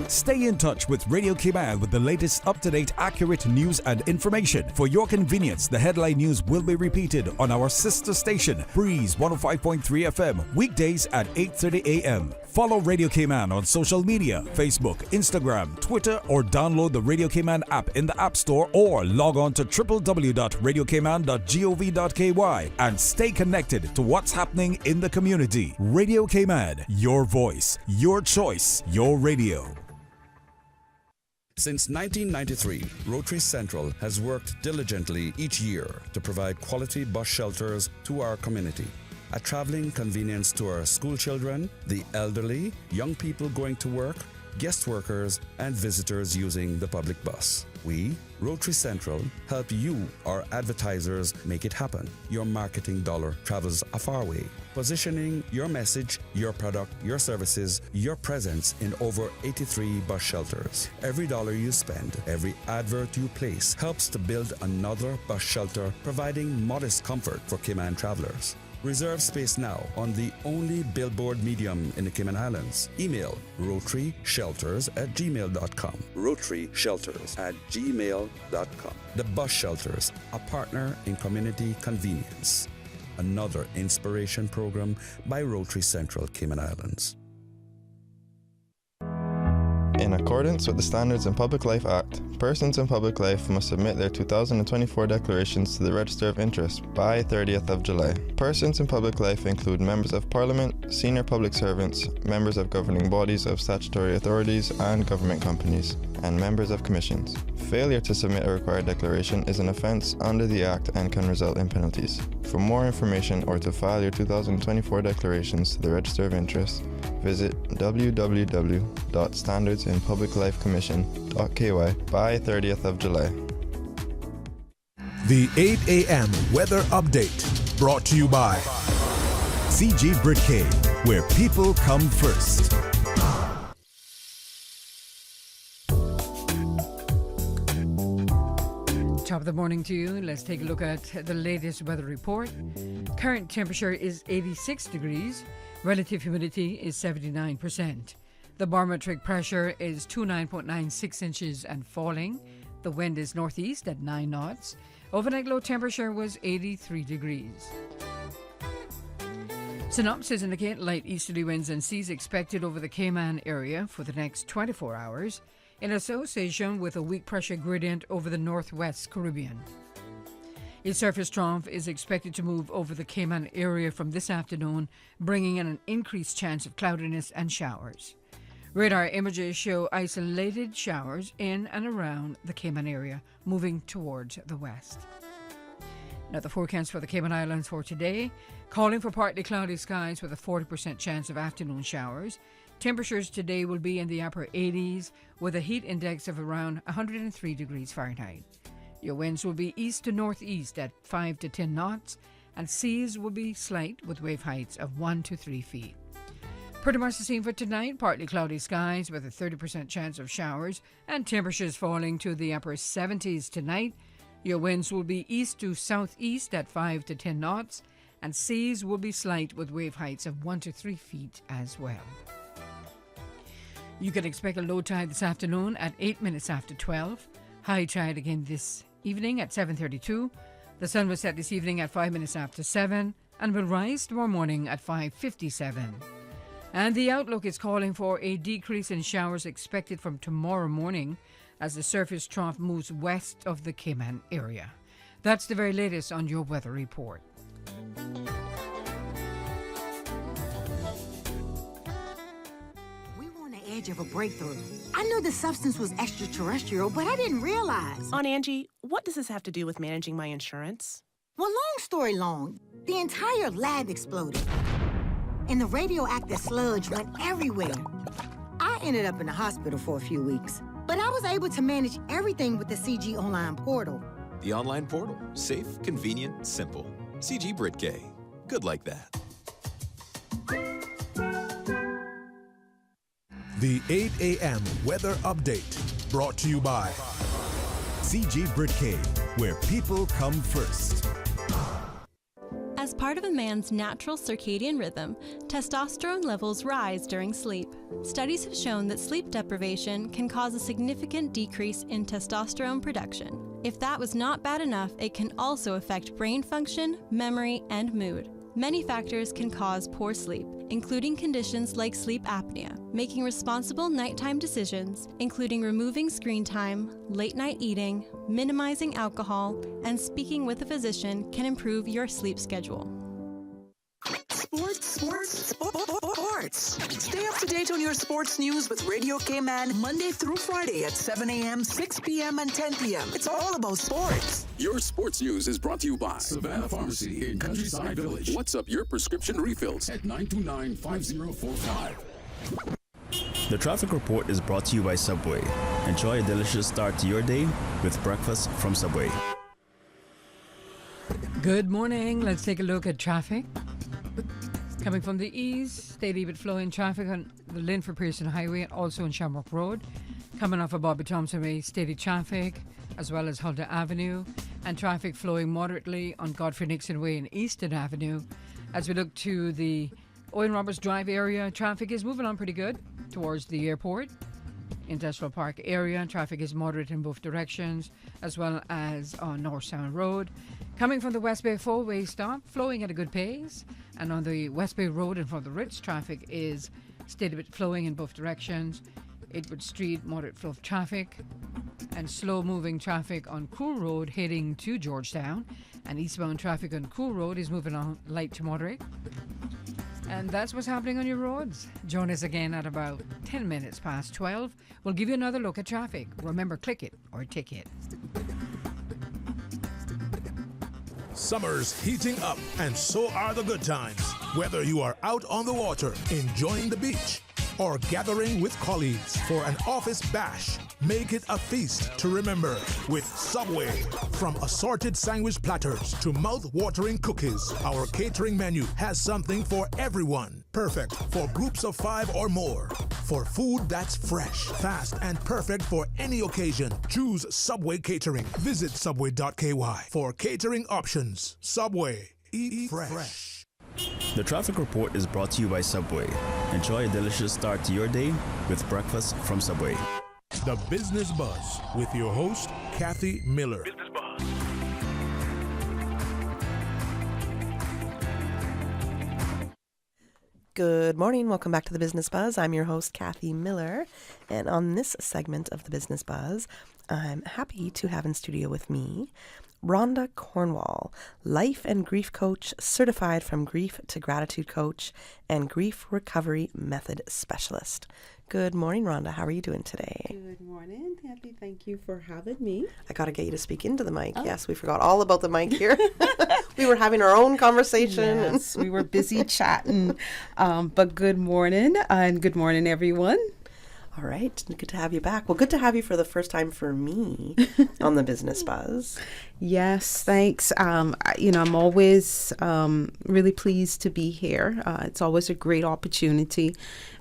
Stay in touch with Radio Cayman with the latest up-to-date, accurate news and information. For your convenience, the headline news will be repeated on our sister station, Breeze 105.3 FM, weekdays at 8:30 a.m. Follow Radio Cayman on social media, Facebook, Instagram, Twitter, or download the Radio Cayman app in the App Store or log on to www.radiocayman.gov.ky and stay connected to what's happening in the community. Radio Cayman, your voice, your choice, your radio. Since 1993, Rotary Central has worked diligently each year to provide quality bus shelters to our community. A traveling convenience to our school children, the elderly, young people going to work, guest workers, and visitors using the public bus. We, Rotary Central, help you, our advertisers, make it happen. Your marketing dollar travels a far way, positioning your message, your product, your services, your presence in over 83 bus shelters. Every dollar you spend, every advert you place helps to build another bus shelter, providing modest comfort for Cayman travelers. Reserve space now on the only billboard medium in the Cayman Islands. Email rotaryshelters@gmail.com. rotaryshelters@gmail.com. The Bus Shelters, a partner in community convenience. Another inspiration program by Rotary Central Cayman Islands. In accordance with the Standards in Public Life Act, persons in public life must submit their 2024 declarations to the Register of Interest by 30th of July. Persons in public life include members of Parliament, senior public servants, members of governing bodies of statutory authorities and government companies, and members of commissions. Failure to submit a required declaration is an offence under the Act and can result in penalties. For more information or to file your 2024 declarations to the Register of Interest, visit www.standardsinpubliclifecommission.ky by 30th of July. The 8 a.m. weather update brought to you by CG Britcay, where people come first. Top of the morning to you. Let's take a look at the latest weather report. Current temperature is 86 degrees. Relative humidity is 79%. The barometric pressure is 29.96 inches and falling. The wind is northeast at 9 knots. Overnight low temperature was 83 degrees. Synopsis indicate light easterly winds and seas expected over the Cayman area for the next 24 hours in association with a weak pressure gradient over the northwest Caribbean. A surface trough is expected to move over the Cayman area from this afternoon, bringing in an increased chance of cloudiness and showers. Radar images show isolated showers in and around the Cayman area, moving towards the west. Now the forecast for the Cayman Islands for today, calling for partly cloudy skies with a 40% chance of afternoon showers. Temperatures today will be in the upper 80s with a heat index of around 103 degrees Fahrenheit. Your winds will be east to northeast at 5 to 10 knots, and seas will be slight with wave heights of 1 to 3 feet. Pretty much the same for tonight, partly cloudy skies with a 30% chance of showers, and temperatures falling to the upper 70s tonight. Your winds will be east to southeast at 5 to 10 knots, and seas will be slight with wave heights of 1 to 3 feet as well. You can expect a low tide this afternoon at 8 minutes after 12. High tide again this evening at 7:32. The sun will set this evening at 5 minutes after 7 and will rise tomorrow morning at 5:57. And the outlook is calling for a decrease in showers expected from tomorrow morning as the surface trough moves west of the Cayman area. That's the very latest on your weather report. Edge of a breakthrough. I knew the substance was extraterrestrial, but I didn't realize. Aunt Angie, what does this have to do with managing my insurance? Well, long story long, the entire lab exploded, and the radioactive sludge went everywhere. I ended up in the hospital for a few weeks, but I was able to manage everything with the CG Online portal. The online portal. Safe, convenient, simple. CG Britcay. Good like that. The 8 a.m. weather update brought to you by CG Britcay, where people come first. As part of a man's natural circadian rhythm, testosterone levels rise during sleep. Studies have shown that sleep deprivation can cause a significant decrease in testosterone production. If that was not bad enough, it can also affect brain function, memory, and mood. Many factors can cause poor sleep, including conditions like sleep apnea. Making responsible nighttime decisions, including removing screen time, late night eating, minimizing alcohol, and speaking with a physician can improve your sleep schedule. Sports. Stay up to date on your sports news with Radio Cayman Monday through Friday at 7 a.m., 6 p.m., and 10 p.m. It's all about sports. Your sports news is brought to you by Savannah Pharmacy in Countryside Village. What's up your prescription refills at 929-5045. The traffic report is brought to you by Subway. Enjoy a delicious start to your day with breakfast from Subway. Good morning. Let's take a look at traffic. Coming from the east, steady but flowing traffic on the Linford Pearson Highway and also on Shamrock Road. Coming off of Bobby Thompson Way, steady traffic, as well as Huldah Avenue, and traffic flowing moderately on Godfrey Nixon Way and Easton Avenue. As we look to the Owen Roberts Drive area, traffic is moving on pretty good towards the airport. Industrial Park area, traffic is moderate in both directions, as well as on North Sound Road. Coming from the West Bay four-way stop, flowing at a good pace. And on the West Bay Road in front of the Ritz, traffic is steady but flowing in both directions. Edward Street, moderate flow of traffic, and slow-moving traffic on Cool Road heading to Georgetown. And eastbound traffic on Cool Road is moving on light to moderate. And that's what's happening on your roads. Join us again at about 10 minutes past 12. We'll give you another look at traffic. Remember, click it or ticket. Summer's heating up, and so are the good times. Whether you are out on the water, enjoying the beach, or gathering with colleagues for an office bash, make it a feast to remember with Subway. From assorted sandwich platters to mouth-watering cookies, our catering menu has something for everyone. Perfect for groups of 5 or more. For food that's fresh, fast, and perfect for any occasion, choose Subway Catering. Visit subway.ky for catering options. Subway. Eat fresh. The traffic report is brought to you by Subway. Enjoy a delicious start to your day with breakfast from Subway. The Business Buzz with your host, Kathy Miller. Good morning. Welcome back to the Business Buzz. I'm your host, Kathy Miller. And on this segment of the Business Buzz, I'm happy to have in studio with me Rhonda Cornwall, life and grief coach, certified from grief to gratitude coach, and grief recovery method specialist. Good morning, Rhonda. How are you doing today? Good morning, Kathy. Thank you for having me. I got to get you to speak into the mic. Oh. Yes, we forgot all about the mic here. We were having our own conversation. Yes, we were busy chatting. But good morning, and good morning, everyone. All right. Good to have you back. Well, good to have you for the first time for me on the Business Buzz. Yes, thanks. I'm always really pleased to be here. It's always a great opportunity.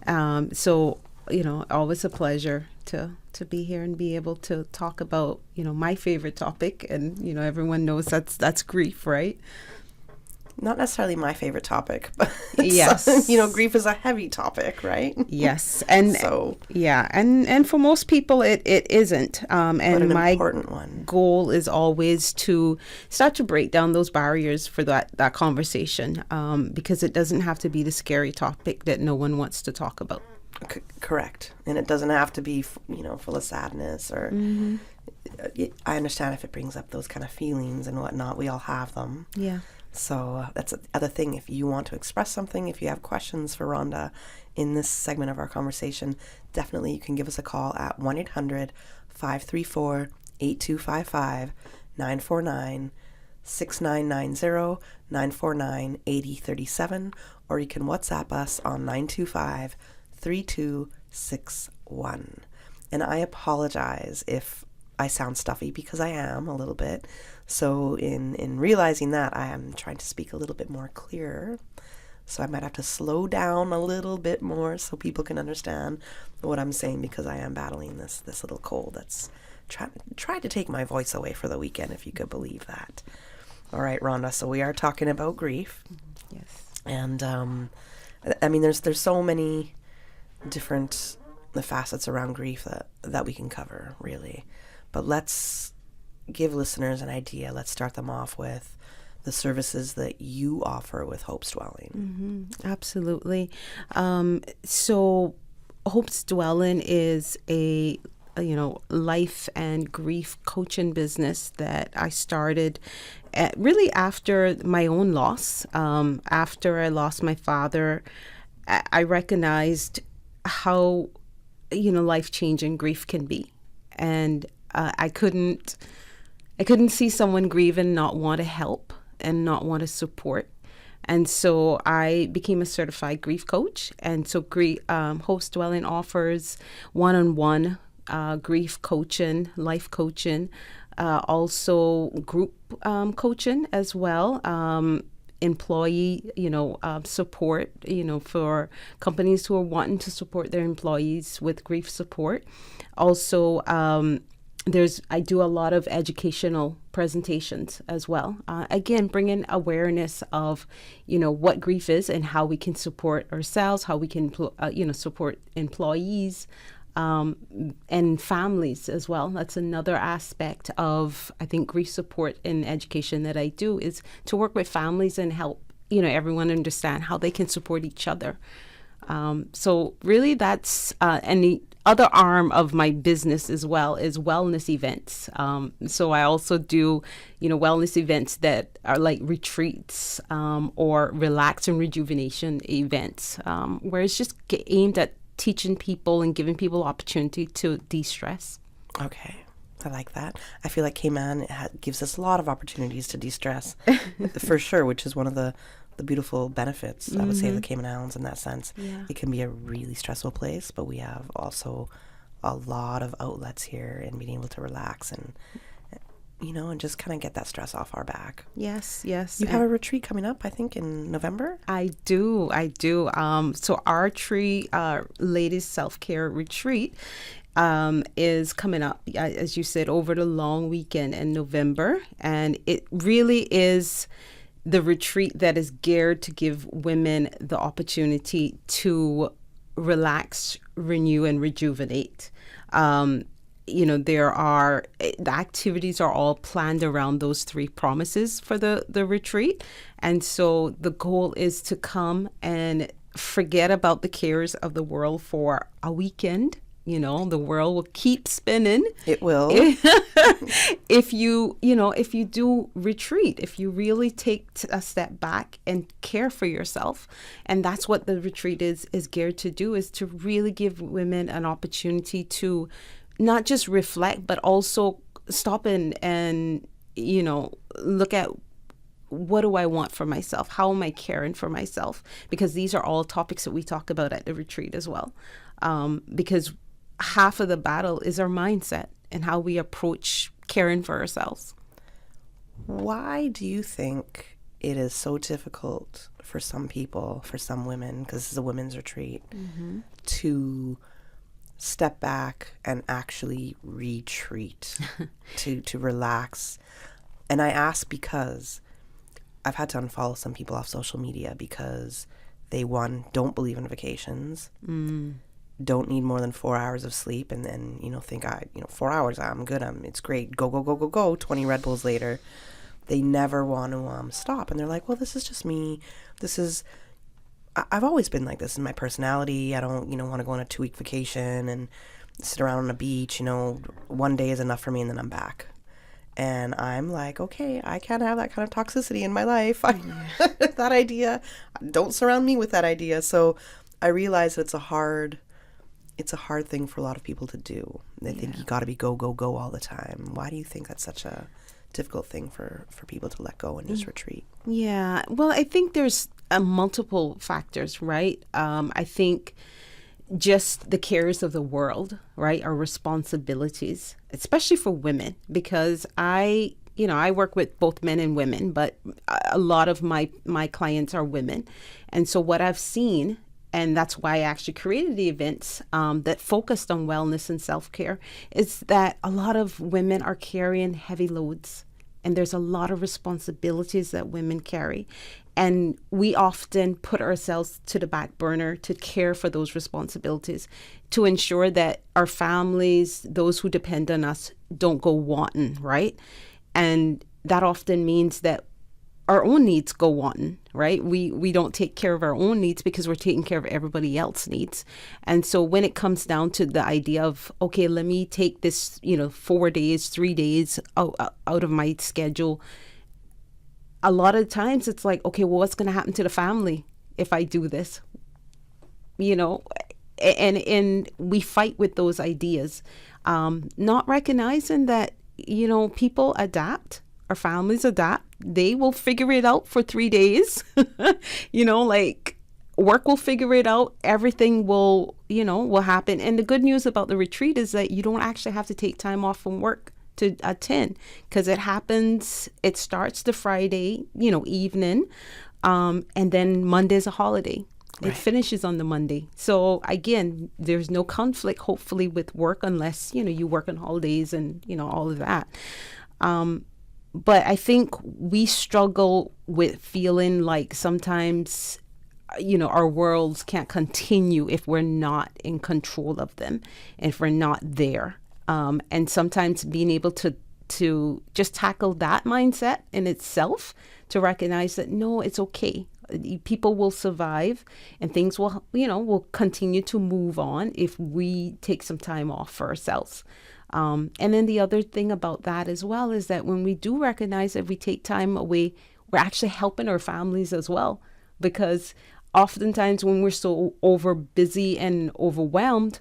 Always a pleasure to be here and be able to talk about, my favorite topic. And, everyone knows that's grief, right? Not necessarily my favorite topic, but yes, grief is a heavy topic, right? Yes, and so and for most people it isn't. And my important one. Goal is always to start to break down those barriers for that conversation, because it doesn't have to be the scary topic that no one wants to talk about. Correct, and it doesn't have to be full of sadness or. Mm-hmm. I understand if it brings up those kind of feelings and whatnot. We all have them. Yeah. So that's the other thing. If you want to express something, if you have questions for Rhonda in this segment of our conversation, definitely you can give us a call at 1-800-534-8255, 949-6990-949-8037, or you can WhatsApp us on 925-3261. And I apologize if I sound stuffy, because I am a little bit. So in realizing that, I am trying to speak a little bit more clear. So I might have to slow down a little bit more so people can understand what I'm saying, because I am battling this little cold that's tried to take my voice away for the weekend, if you could believe that. All right, Rhonda, so we are talking about grief. Yes. And there's so many different the facets around grief that we can cover, really. But let's give listeners an idea. Let's start them off with the services that you offer with Hope's Dwelling. Mm-hmm. Absolutely. So Hope's Dwelling is a life and grief coaching business that I started really after my own loss. After I lost my father, I recognized how life-changing grief can be, and I couldn't see someone grieve and not want to help and not want to support. And so I became a certified grief coach. And so Hope's Dwelling offers one-on-one grief coaching, life coaching, also group coaching as well, employee, support, for companies who are wanting to support their employees with grief support. Also, I do a lot of educational presentations as well. Again, bringing awareness of, what grief is and how we can support ourselves, how we can, support employees and families as well. That's another aspect of, I think, grief support in education that I do, is to work with families and help, everyone understand how they can support each other So really that's, and the other arm of my business as well is wellness events. So I also do, wellness events that are like retreats or relax and rejuvenation events, where it's just aimed at teaching people and giving people opportunity to de-stress. Okay. I like that. I feel like Cayman gives us a lot of opportunities to de-stress, for sure, which is one of the beautiful benefits, I would say, of the Cayman Islands in that sense. Yeah. It can be a really stressful place, but we have also a lot of outlets here and being able to relax and, and just kind of get that stress off our back. Yes. You have a retreat coming up, I think, in November? I do. So our ladies self-care retreat is coming up, as you said, over the long weekend in November. And it really is the retreat that is geared to give women the opportunity to relax, renew, and rejuvenate. The activities are all planned around those 3 promises for the retreat. And so the goal is to come and forget about the cares of the world for a weekend. The world will keep spinning. It will. If you do retreat, if you really take a step back and care for yourself. And that's what the retreat is geared to do, is to really give women an opportunity to not just reflect, but also stop and look at, what do I want for myself? How am I caring for myself? Because these are all topics that we talk about at the retreat as well. Because half of the battle is our mindset and how we approach caring for ourselves. Why do you think it is so difficult for some people, for some women, because it's a women's retreat, to step back and actually retreat, to relax? And I ask because I've had to unfollow some people off social media because they, one, don't believe in vacations, don't need more than 4 hours of sleep, and then, think 4 hours, I'm good, it's great, go, 20 Red Bulls later. They never want to stop, and they're like, well, this is just me. I've always been like this in my personality. I don't, want to go on a 2-week vacation and sit around on a beach. 1 day is enough for me, and then I'm back. And I'm like, okay, I can't have that kind of toxicity in my life. That idea, don't surround me with that idea. So I realize that it's a hard thing for a lot of people to do. They think you got to be go all the time. Why do you think that's such a difficult thing for people to let go and just retreat? Yeah, well, I think there's multiple factors, right? I think just the cares of the world, right, our responsibilities, especially for women, because I work with both men and women, but a lot of my clients are women. And so what I've seen, and that's why I actually created the events that focused on wellness and self-care, is that a lot of women are carrying heavy loads, and there's a lot of responsibilities that women carry. And we often put ourselves to the back burner to care for those responsibilities, to ensure that our families, those who depend on us, don't go wanting, right? And that often means that our own needs go wanting, right? We don't take care of our own needs because we're taking care of everybody else's needs. And so when it comes down to the idea of, okay, let me take this, 4 days, 3 days out of my schedule, a lot of times it's like, okay, well, what's going to happen to the family if I do this? And we fight with those ideas, not recognizing that, people adapt, our families adapt. They will figure it out for 3 days. Work will figure it out. Everything will happen. And the good news about the retreat is that you don't actually have to take time off from work to attend, because it starts the Friday, evening, and then Monday's a holiday. Right. It finishes on the Monday. So again, there's no conflict, hopefully, with work, unless, you work on holidays and, all of that. But I think we struggle with feeling like sometimes, our worlds can't continue if we're not in control of them, if we're not there. And sometimes being able to to just tackle that mindset in itself, to recognize that, no, it's okay. People will survive and things will continue to move on if we take some time off for ourselves. And then the other thing about that as well is that when we do recognize that we take time away, we're actually helping our families as well. Because oftentimes when we're so busy and overwhelmed,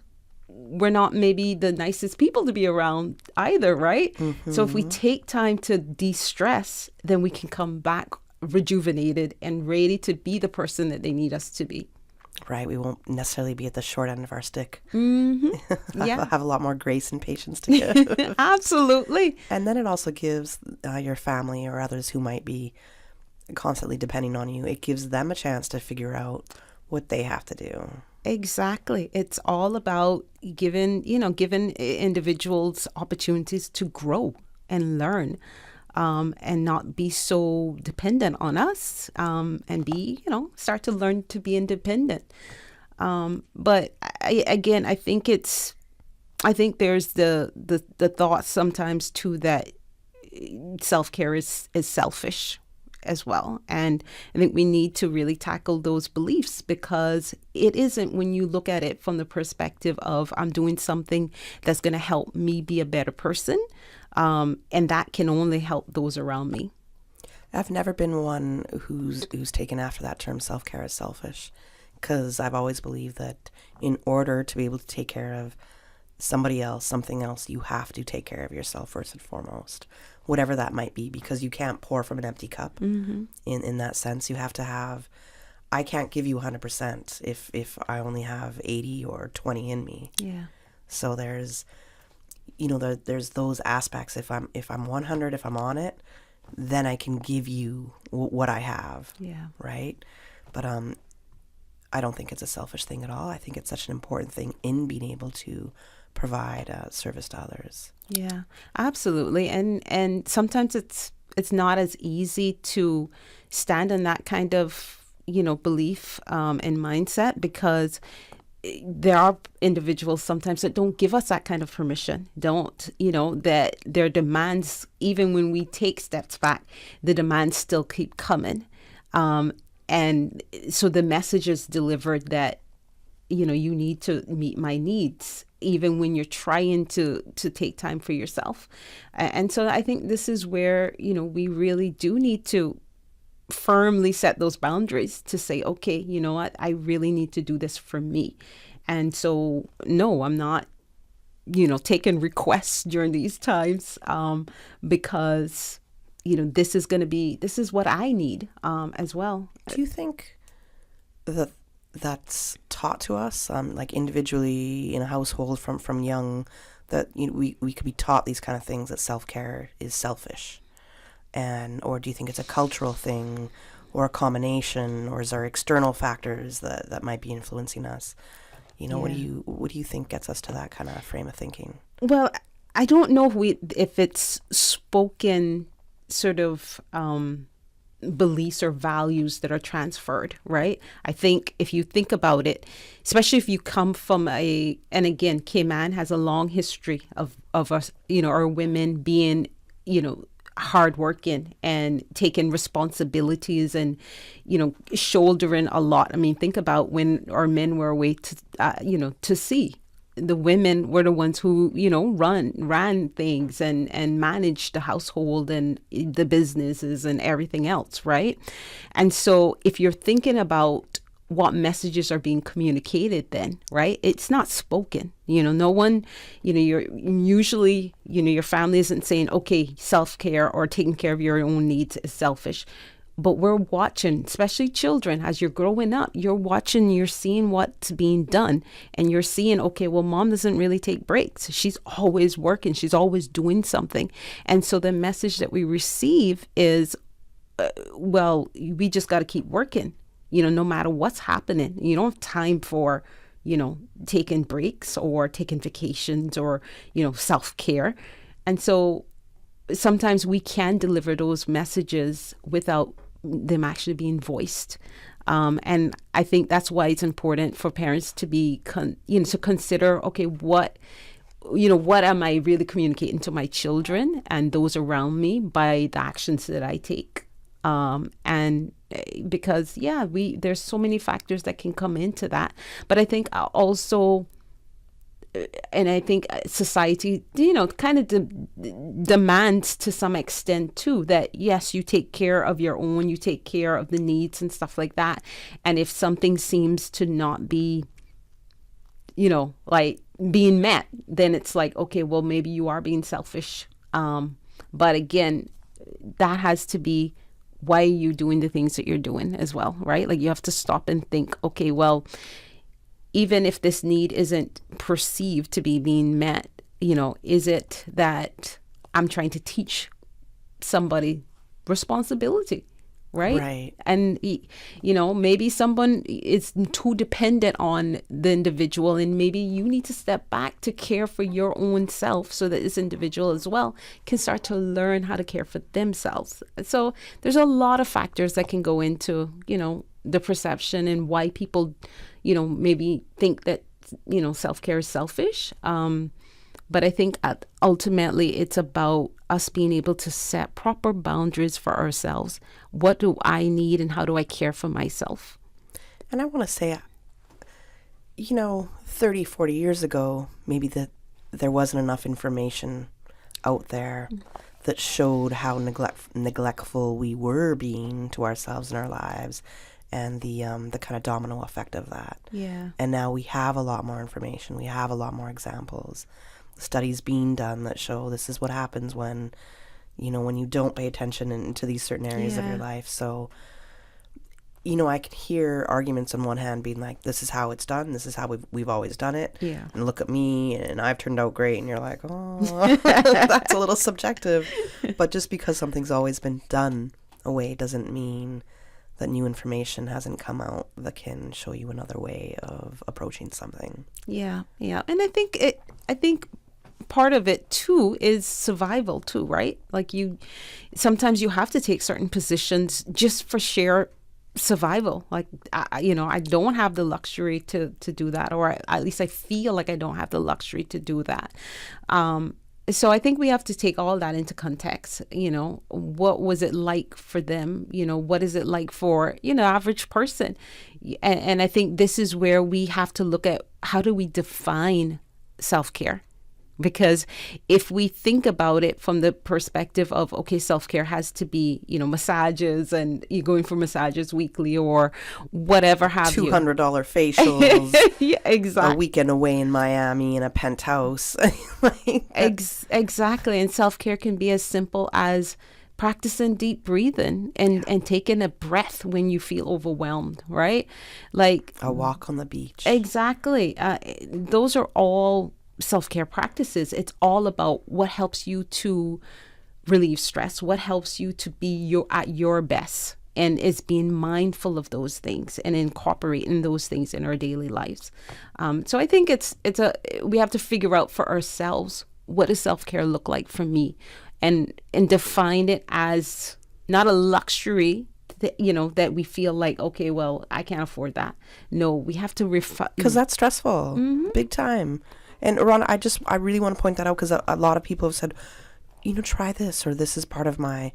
we're not maybe the nicest people to be around either, right? Mm-hmm. So if we take time to de-stress, then we can come back rejuvenated and ready to be the person that they need us to be. Right. We won't necessarily be at the short end of our stick. Mm-hmm. Yeah. Have a lot more grace and patience to give. Absolutely. And then it also gives your family or others who might be constantly depending on you, it gives them a chance to figure out what they have to do. Exactly. It's all about giving individuals opportunities to grow and learn. And not be so dependent on us, and start to learn to be independent. But I think there's the thought sometimes too that self-care is selfish as well. And I think we need to really tackle those beliefs, because it isn't, when you look at it from the perspective of I'm doing something that's going to help me be a better person. And that can only help those around me. I've never been one who's taken after that term self-care as selfish, because I've always believed that in order to be able to take care of somebody else, something else, you have to take care of yourself first and foremost, whatever that might be, because you can't pour from an empty cup. Mm-hmm. In that sense, you have to have, I can't give you 100% if I only have 80 or 20 in me. Yeah. So there's those aspects. If I'm 100, if I'm on it, then I can give you what I have. Yeah. Right. But I don't think it's a selfish thing at all. I think it's such an important thing in being able to provide service to others. Yeah, absolutely. And sometimes it's not as easy to stand in that kind of belief and mindset, because there are individuals sometimes that don't give us that kind of permission, that their demands, even when we take steps back, the demands still keep coming. And so the message is delivered that, you need to meet my needs, even when you're trying to take time for yourself. And so I think this is where, we really do need to firmly set those boundaries to say, okay, you know what, I really need to do this for me. And so, no, I'm not, taking requests during these times, because, this is what I need as well. Do you think that's taught to us, like individually in a household from young, that we could be taught these kind of things, that self-care is selfish? Or do you think it's a cultural thing, or a combination, or is there external factors that might be influencing us? Yeah. What do you think gets us to that kind of frame of thinking? Well, I don't know if it's spoken sort of beliefs or values that are transferred, right? I think if you think about it, especially if you come from and again, Cayman has a long history of us, our women being, hardworking and taking responsibilities and, shouldering a lot. I mean, think about when our men were away to sea. The women were the ones who, ran things and managed the household and the businesses and everything else, right? And so if you're thinking about what messages are being communicated then, right? It's not spoken. No one, you're usually, your family isn't saying, okay, self-care or taking care of your own needs is selfish. But we're watching, especially children, as you're growing up, you're watching, you're seeing what's being done, and you're seeing, okay, well, mom doesn't really take breaks. She's always working. She's always doing something. And so the message that we receive is, well, we just got to keep working, no matter what's happening. You don't have time for, taking breaks or taking vacations or, self-care. And so sometimes we can deliver those messages without them actually being voiced. And I think that's why it's important for parents to be, to consider, okay, what what am I really communicating to my children and those around me by the actions that I take? And because, there's so many factors that can come into that. But I think also, and I think society, kind of demands to some extent too, that yes, you take care of your own, you take care of the needs and stuff like that. And if something seems to not be, like being met, then it's like, okay, well, maybe you are being selfish. But again, that has to be, why are you doing the things that you're doing as well, right? Like you have to stop and think, okay, well, even if this need isn't perceived to be being met, is it that I'm trying to teach somebody responsibility, right? Right. And, maybe someone is too dependent on the individual, and maybe you need to step back to care for your own self so that this individual as well can start to learn how to care for themselves. So there's a lot of factors that can go into, the perception and why people, maybe think that, self-care is selfish. But I think ultimately it's about us being able to set proper boundaries for ourselves. What do I need and how do I care for myself? And I want to say, 30, 40 years ago, maybe there wasn't enough information out there that showed how neglectful we were being to ourselves and our lives, and the kind of domino effect of that. Yeah. And now we have a lot more information. We have a lot more examples. Studies being done that show this is what happens when you don't pay attention to these certain areas of your life. So, I can hear arguments on one hand being like, this is how it's done. This is how we've always done it. Yeah. And look at me, and I've turned out great. And you're like, oh, that's a little subjective. But just because something's always been done a way doesn't mean that new information hasn't come out that can show you another way of approaching something. Yeah. And I think part of it too is survival too, right? Like sometimes you have to take certain positions just for sheer survival. Like, I don't have the luxury to do that, or at least I feel like I don't have the luxury to do that. So I think we have to take all that into context. What was it like for them? What is it like for, average person? And I think this is where we have to look at, how do we define self-care? Because if we think about it from the perspective of, okay, self-care has to be, massages, and you're going for massages weekly or whatever have you. $200 facials. Yeah, exactly. A weekend away in Miami in a penthouse. Exactly. And self-care can be as simple as practicing deep breathing and taking a breath when you feel overwhelmed, right? Like a walk on the beach. Exactly. Those are all self-care practices. It's all about what helps you to relieve stress, what helps you to be at your best, and it's being mindful of those things and incorporating those things in our daily lives. So I think we have to figure out for ourselves, what does self-care look like for me, and define it as not a luxury that we feel like, okay, well, I can't afford that. No, we have to because that's stressful, big time. And Ron, I really want to point that out, because a lot of people have said, try this, or this is part of my,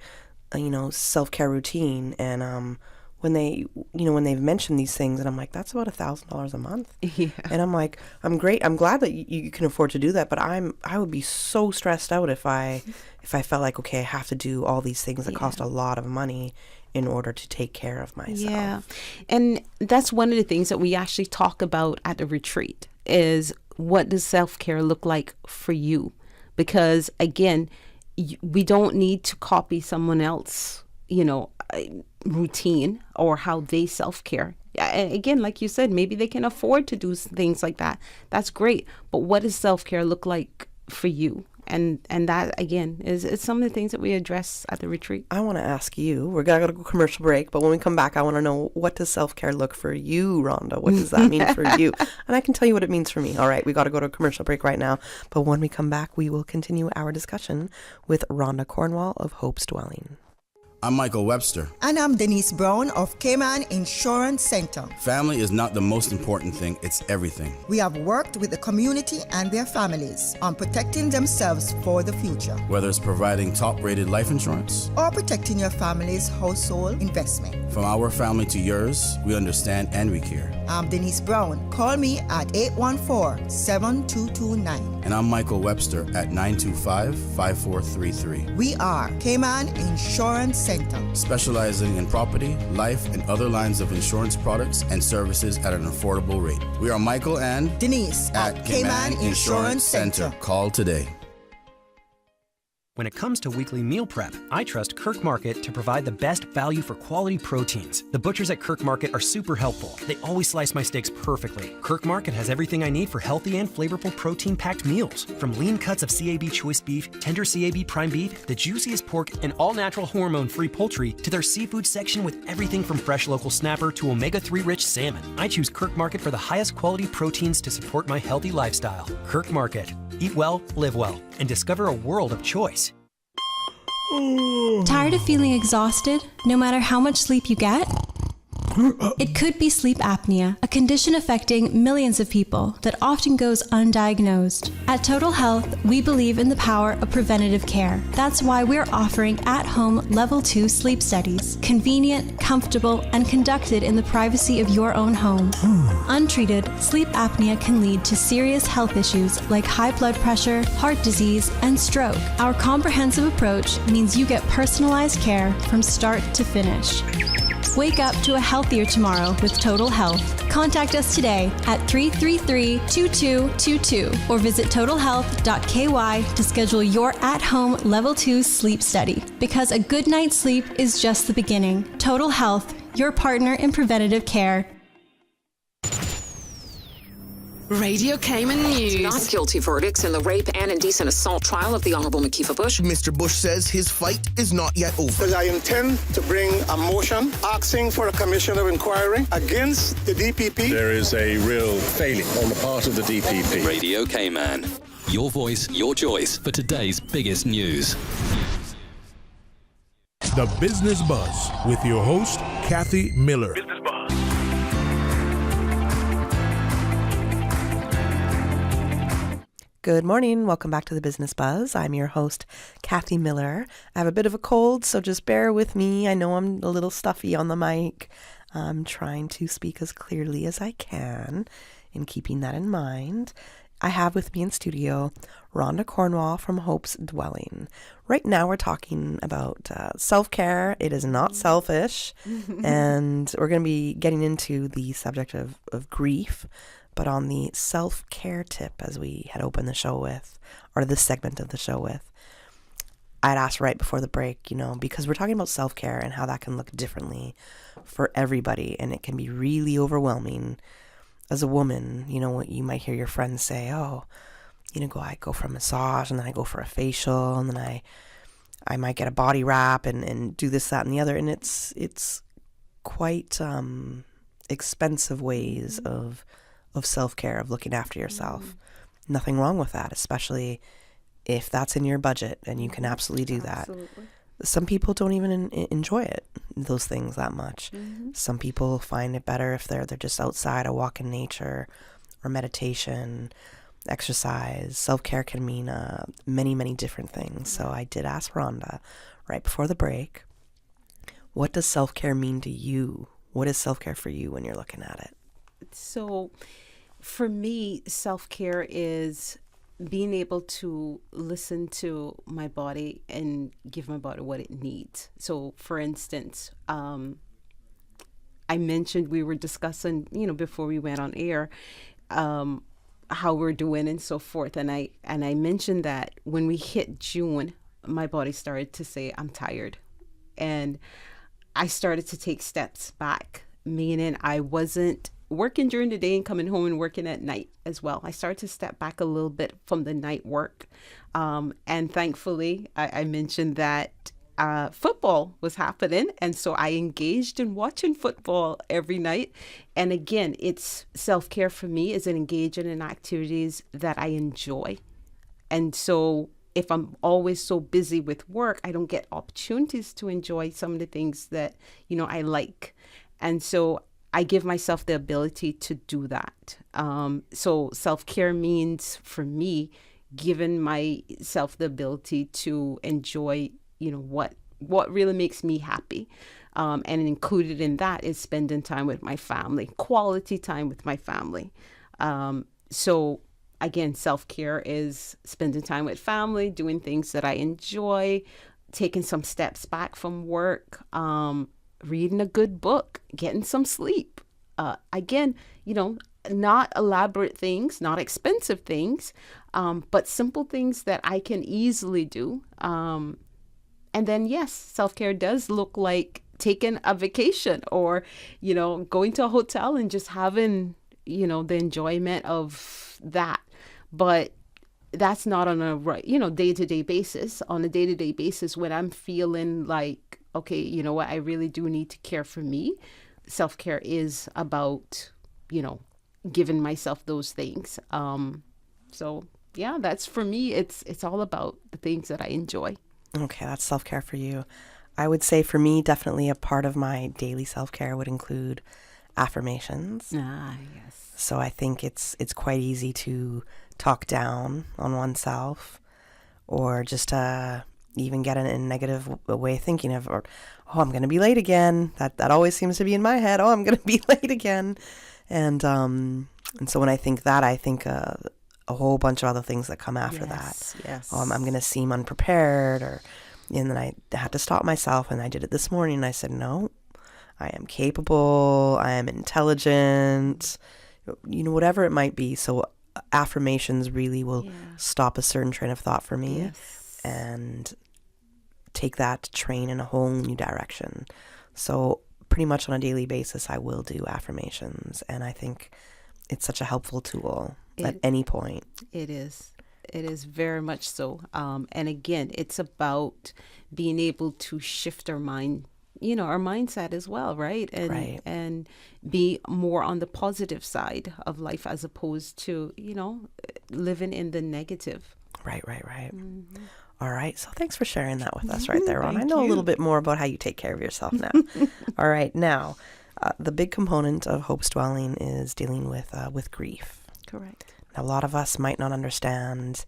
self-care routine. And when they've mentioned these things, and I'm like, that's about $1,000 a month. Yeah. And I'm like, I'm glad that you can afford to do that, but I would be so stressed out if I felt like, okay, I have to do all these things that cost a lot of money in order to take care of myself. Yeah. And that's one of the things that we actually talk about at the retreat is, what does self-care look like for you? Because again, we don't need to copy someone else, routine or how they self-care. And again, like you said, maybe they can afford to do things like that. That's great. But what does self-care look like for you? And that, again, is some of the things that we address at the retreat. I want to ask you, we're going to go commercial break, but when we come back, I want to know, what does self-care look for you, Rhonda? What does that mean for you? And I can tell you what it means for me. All right, we got to go to a commercial break right now. But when we come back, we will continue our discussion with Rhonda Cornwall of Hope's Dwelling. I'm Michael Webster. And I'm Denise Brown of Cayman Insurance Center. Family is not the most important thing, it's everything. We have worked with the community and their families on protecting themselves for the future. Whether it's providing top-rated life insurance or protecting your family's household investment. From our family to yours, we understand and we care. I'm Denise Brown. Call me at 814-7229. And I'm Michael Webster at 925-5433. We are Cayman Insurance Center. Specializing in property, life, and other lines of insurance products and services at an affordable rate. We are Michael and Denise at Cayman Insurance Center. Call today. When it comes to weekly meal prep, I trust Kirk Market to provide the best value for quality proteins. The butchers at Kirk Market are super helpful. They always slice my steaks perfectly. Kirk Market has everything I need for healthy and flavorful protein-packed meals. From lean cuts of CAB choice beef, tender CAB prime beef, the juiciest pork, and all-natural hormone-free poultry, to their seafood section with everything from fresh local snapper to omega-3 rich salmon. I choose Kirk Market for the highest quality proteins to support my healthy lifestyle. Kirk Market. Eat well, live well, and discover a world of choice. Tired of feeling exhausted, no matter how much sleep you get? It could be sleep apnea, a condition affecting millions of people that often goes undiagnosed. At Total Health, we believe in the power of preventative care. That's why we're offering at-home Level 2 sleep studies, convenient, comfortable, and conducted in the privacy of your own home. Untreated, sleep apnea can lead to serious health issues like high blood pressure, heart disease, and stroke. Our comprehensive approach means you get personalized care from start to finish. Wake up to a healthier tomorrow with Total Health. Contact us today at 333-2222 or visit totalhealth.ky to schedule your at-home Level 2 sleep study. Because a good night's sleep is just the beginning. Total Health, your partner in preventative care. Radio Cayman News. Not guilty verdicts in the rape and indecent assault trial of the Honourable Makifah Bush. Mr. Bush says his fight is not yet over. Because I intend to bring a motion asking for a commission of inquiry against the DPP. There is a real failing on the part of the DPP. Radio Cayman. Your voice, your choice for today's biggest news. The Business Buzz with your host, Kathy Miller. Good morning. Welcome back to the Business Buzz. I'm your host, Kathy Miller. I have a bit of a cold, so just bear with me. I know I'm a little stuffy on the mic. I'm trying to speak as clearly as I can and keeping that in mind. I have with me in studio Rhonda Cornwall from Hope's Dwelling. Right now we're talking about self-care. It is not selfish. And we're going to be getting into the subject of grief. But on the self-care tip, as we had opened the show with, or this segment of the show with, I'd asked right before the break, because we're talking about self-care and how that can look differently for everybody. And it can be really overwhelming as a woman. You might hear your friends say, I go for a massage and then I go for a facial and then I might get a body wrap and do this, that, and the other. And it's quite expensive ways of self-care, of looking after yourself. Nothing wrong with that, especially if that's in your budget and you can absolutely do that. Some people don't even enjoy those things that much. Some people find it better if they're just outside, a walk in nature or meditation, exercise. Self-care can mean many, many different things. So I did ask Rhonda right before the break, what does self-care mean to you? What is self-care for you when you're looking at it? So for me, self-care is being able to listen to my body and give my body what it needs. So for instance, I mentioned we were discussing, before we went on air, how we're doing and so forth. And I mentioned that when we hit June, my body started to say, I'm tired. And I started to take steps back, meaning I wasn't working during the day and coming home and working at night as well. I started to step back a little bit from the night work. And thankfully, I mentioned that football was happening. And so I engaged in watching football every night. And again, it's self-care for me is engaging in activities that I enjoy. And so if I'm always so busy with work, I don't get opportunities to enjoy some of the things that, I like. And so I give myself the ability to do that. So self-care means, for me, giving myself the ability to enjoy, what really makes me happy. And included in that is spending time with my family, quality time with my family. So again, self-care is spending time with family, doing things that I enjoy, taking some steps back from work, reading a good book, getting some sleep. Again, not elaborate things, not expensive things, but simple things that I can easily do. And then, yes, self-care does look like taking a vacation or, going to a hotel and just having, the enjoyment of that. But that's not on a, day-to-day basis. On a day-to-day basis, when I'm feeling like, okay, you know what, I really do need to care for me. Self-care is about, giving myself those things. So yeah, that's for me. It's all about the things that I enjoy. Okay, that's self-care for you. I would say for me, definitely a part of my daily self-care would include affirmations. Ah, yes. So I think it's quite easy to talk down on oneself, or just even get in a negative way of thinking of, or, oh, I'm going to be late again. That always seems to be in my head. Oh, I'm going to be late again. And so when I think that, I think a whole bunch of other things that come after that. Yes. I'm going to seem unprepared, and then I had to stop myself, and I did it this morning, and I said, no, I am capable, I am intelligent, whatever it might be. So affirmations really will stop a certain train of thought for me and take that train in a whole new direction. So pretty much on a daily basis, I will do affirmations, and I think it's such a helpful tool at any point. It is. It is very much so. And again, it's about being able to shift our mind, our mindset as well, right? And be more on the positive side of life as opposed to, living in the negative. Right. Mm-hmm. All right. So thanks for sharing that with us right there, Ron. I know you. a little bit more about how you take care of yourself now. All right. Now, the big component of Hope's Dwelling is dealing with grief. Correct. Now, a lot of us might not understand.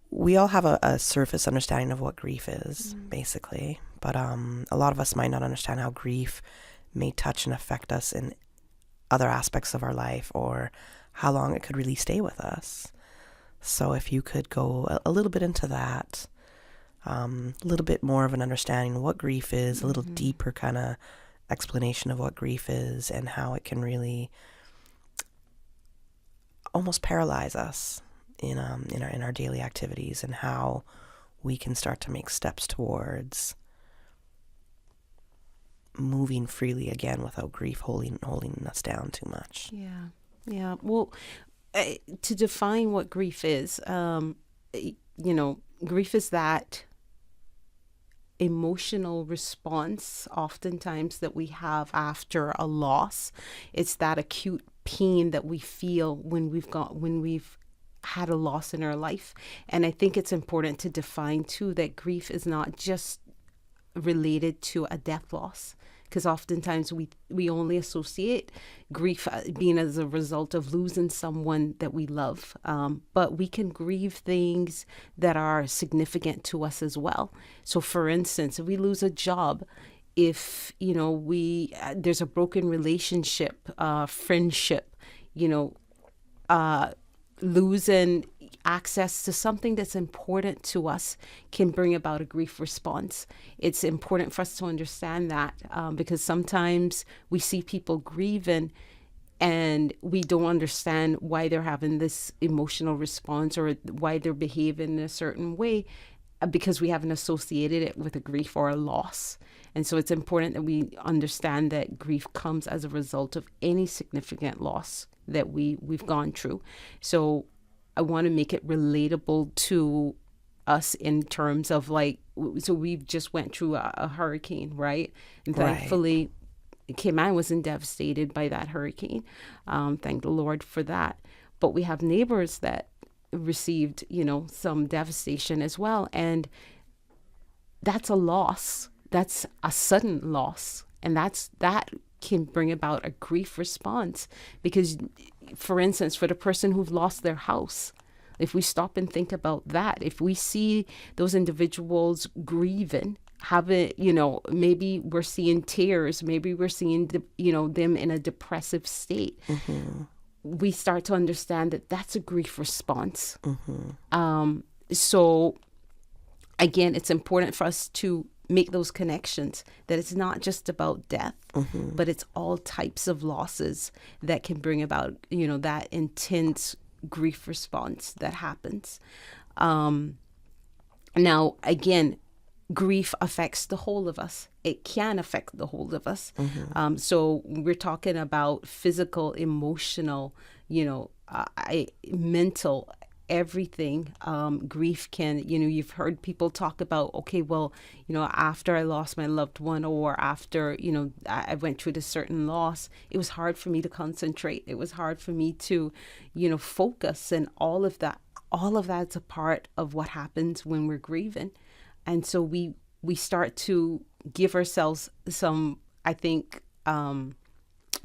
We all have a surface understanding of what grief is, basically. But a lot of us might not understand how grief may touch and affect us in other aspects of our life, or how long it could really stay with us. So if you could go a little bit into that, a little bit more of an understanding of what grief is, a little deeper kind of explanation of what grief is, and how it can really almost paralyze us in our daily activities, and how we can start to make steps towards moving freely again without grief holding us down too much. Yeah. Well, to define what grief is, grief is that emotional response oftentimes that we have after a loss. It's that acute pain that we feel when we've had a loss in our life. And I think it's important to define too that grief is not just related to a death loss, because oftentimes we only associate grief being as a result of losing someone that we love. But we can grieve things that are significant to us as well. So for instance, if we lose a job, if, there's a broken relationship, friendship, losing access to something that's important to us can bring about a grief response. It's important for us to understand that because sometimes we see people grieving and we don't understand why they're having this emotional response or why they're behaving in a certain way, because we haven't associated it with a grief or a loss. And so it's important that we understand that grief comes as a result of any significant loss that we've gone through. So I want to make it relatable to us in terms of so we've just went through a hurricane, right? And thankfully, Cayman wasn't devastated by that hurricane. Thank the Lord for that. But we have neighbors that received, some devastation as well. And that's a loss. That's a sudden loss. And that can bring about a grief response because, for instance, for the person who've lost their house, if we stop and think about that, if we see those individuals grieving, maybe we're seeing tears, maybe we're seeing, them in a depressive state, we start to understand that that's a grief response. So again, it's important for us to make those connections, that it's not just about death, but it's all types of losses that can bring about, that intense grief response that happens. Now, again, grief affects the whole of us. It can affect the whole of us. So we're talking about physical, emotional, mental, everything. Grief can, you've heard people talk about, okay, well, after I lost my loved one, or after, I went through this certain loss, it was hard for me to concentrate. It was hard for me to, focus, and all of that's a part of what happens when we're grieving. And so we start to give ourselves some, I think,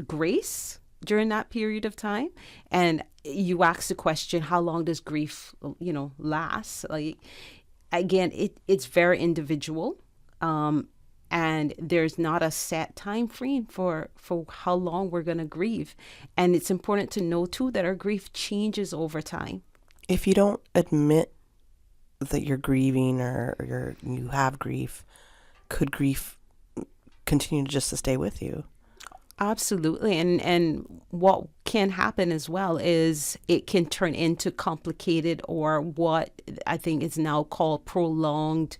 grace during that period of time. And you ask the question, how long does grief, last? Like, again, it's very individual. And there's not a set time frame for how long we're going to grieve. And it's important to know, too, that our grief changes over time. If you don't admit that you're grieving or you have grief, could grief continue just to stay with you? Absolutely. And what can happen as well is it can turn into complicated, or what I think is now called prolonged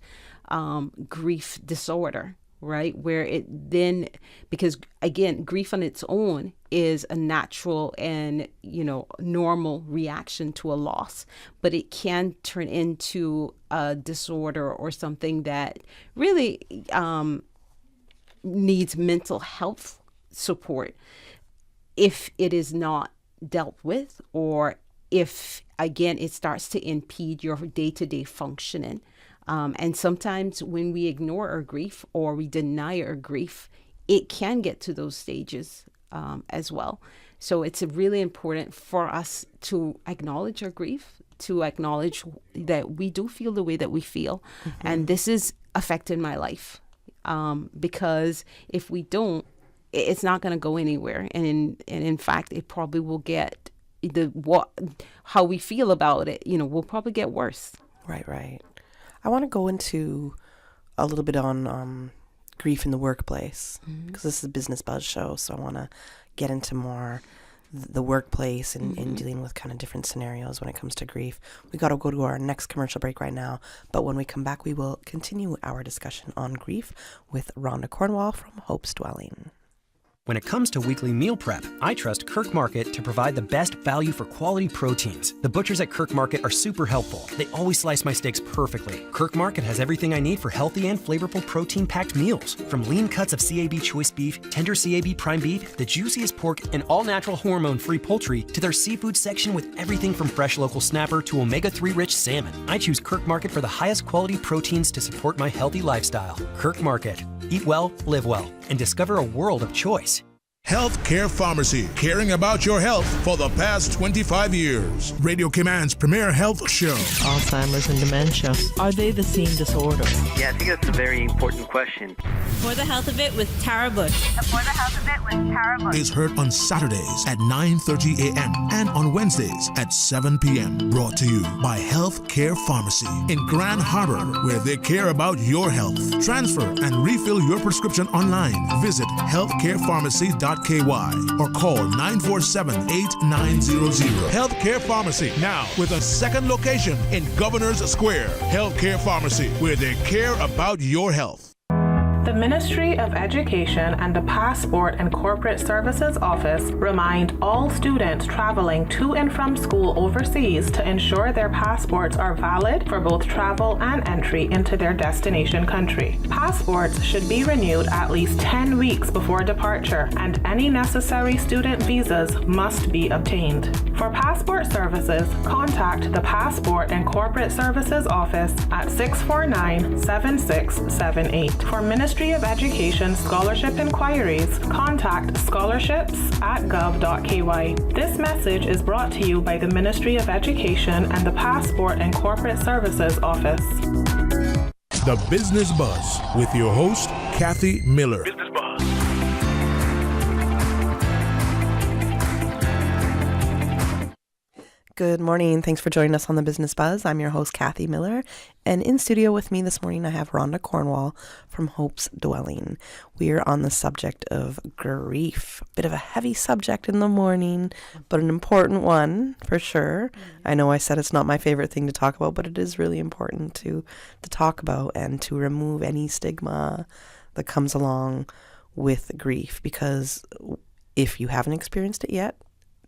grief disorder, right? Where it then, because again, grief on its own is a natural and, normal reaction to a loss, but it can turn into a disorder or something that really needs mental health support if it is not dealt with, or if, again, it starts to impede your day-to-day functioning. And sometimes when we ignore our grief or we deny our grief, it can get to those stages as well. So it's really important for us to acknowledge our grief, to acknowledge that we do feel the way that we feel. And this is affecting my life. Because if we don't, it's not going to go anywhere. And in fact, it probably will get how we feel about it, will probably get worse. Right. I want to go into a little bit on grief in the workplace, because this is a Business Buzz show. So I want to get into more the workplace and dealing with kind of different scenarios when it comes to grief. We got to go to our next commercial break right now. But when we come back, we will continue our discussion on grief with Rhonda Cornwall from Hope's Dwelling. When it comes to weekly meal prep, I trust Kirk Market to provide the best value for quality proteins. The butchers at Kirk Market are super helpful. They always slice my steaks perfectly. Kirk Market has everything I need for healthy and flavorful protein-packed meals. From lean cuts of CAB choice beef, tender CAB prime beef, the juiciest pork, and all-natural hormone-free poultry, to their seafood section with everything from fresh local snapper to omega-3 rich salmon. I choose Kirk Market for the highest quality proteins to support my healthy lifestyle. Kirk Market. Eat well, live well, and discover a world of choice. Healthcare Pharmacy, caring about your health for the past 25 years. Radio Cayman's premier health show. Alzheimer's and dementia, are they the same disorder? Yeah, I think that's a very important question. For the Health of It with Tara Bush. For the Health of It with Tara Bush. Is heard on Saturdays at 9:30 a.m. and on Wednesdays at 7 p.m. Brought to you by Healthcare Pharmacy in Grand Harbor, where they care about your health. Transfer and refill your prescription online. Visit healthcarepharmacy.ky or call 947-8900. Healthcare Pharmacy, now with a second location in Governor's Square. Healthcare Pharmacy, where they care about your health. The Ministry of Education and the Passport and Corporate Services Office remind all students traveling to and from school overseas to ensure their passports are valid for both travel and entry into their destination country. Passports should be renewed at least 10 weeks before departure, and any necessary student visas must be obtained. For For passport services, contact the Passport and Corporate Services Office at 649-7678. For Ministry of Education scholarship inquiries, contact scholarships@gov.ky. This message is brought to you by the Ministry of Education and the Passport and Corporate Services Office. The Business Buzz with your host, Kathy Miller. Good morning. Thanks for joining us on the Business Buzz. I'm your host, Kathy Miller. And in studio with me this morning, I have Rhonda Cornwall from Hope's Dwelling. We are on the subject of grief. Bit of a heavy subject in the morning, but an important one for sure. I know I said it's not my favorite thing to talk about, but it is really important to talk about and to remove any stigma that comes along with grief. Because if you haven't experienced it yet,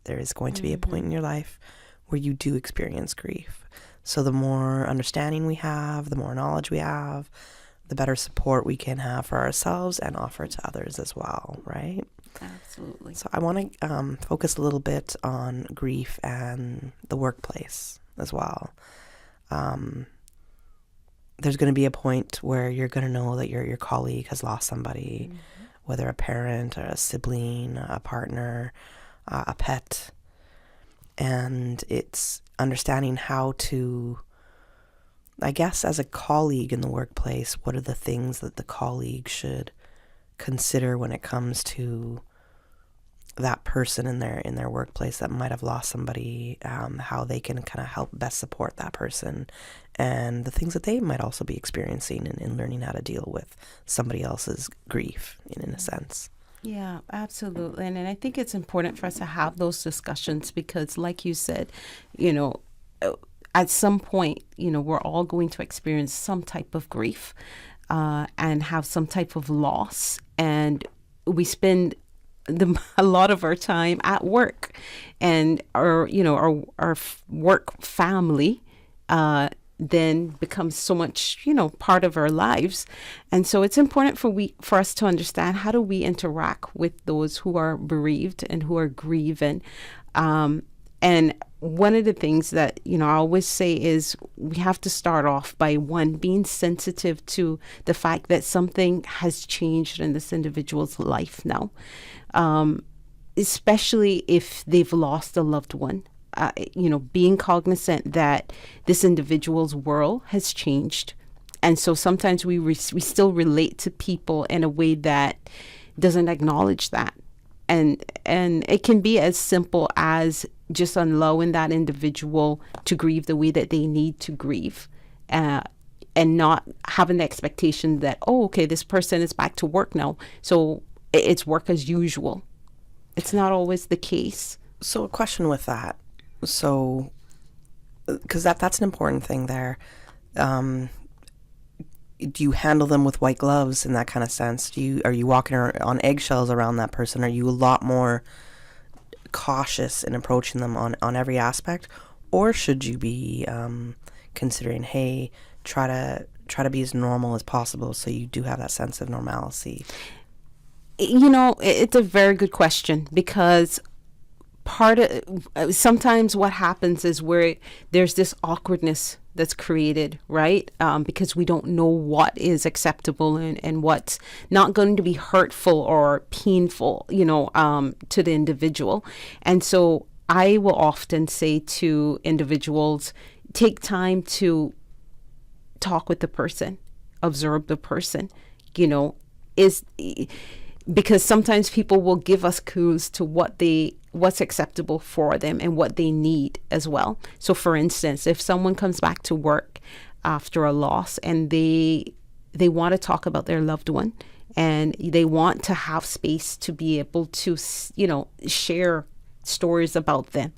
there is going to be a point in your life where you do experience grief. So the more understanding we have, the more knowledge we have, the better support we can have for ourselves and offer to others as well, right? Absolutely. So I want to focus a little bit on grief and the workplace as well. There's going to be a point where you're going to know that your colleague has lost somebody, whether a parent or a sibling, a partner, a pet. And it's understanding how to, I guess, as a colleague in the workplace, what are the things that the colleague should consider when it comes to that person in their workplace that might have lost somebody, how they can kind of help best support that person, and the things that they might also be experiencing in learning how to deal with somebody else's grief in a sense. Yeah, absolutely. And I think it's important for us to have those discussions because, like you said, at some point, we're all going to experience some type of grief and have some type of loss. And we spend a lot of our time at work, and our work family then becomes so much, part of our lives. And so it's important for us to understand, how do we interact with those who are bereaved and who are grieving. And one of the things that, I always say is we have to start off by, one, being sensitive to the fact that something has changed in this individual's life now, especially if they've lost a loved one. Being cognizant that this individual's world has changed. And so sometimes we still relate to people in a way that doesn't acknowledge that. And it can be as simple as just allowing that individual to grieve the way that they need to grieve, and not having the expectation that, this person is back to work now, so it's work as usual. It's not always the case. So a question with that. So, because that's an important thing there. Do you handle them with white gloves in that kind of sense? Are you walking on eggshells around that person? Are you a lot more cautious in approaching them on every aspect? Or should you be considering, hey, try to be as normal as possible so you do have that sense of normalcy? It's a very good question, because sometimes what happens is where there's this awkwardness that's created, right? Because we don't know what is acceptable and what's not going to be hurtful or painful, to the individual. And so I will often say to individuals, take time to talk with the person, observe the person, because sometimes people will give us clues to what's acceptable for them and what they need as well. So for instance, if someone comes back to work after a loss and they want to talk about their loved one and they want to have space to be able to, share stories about them,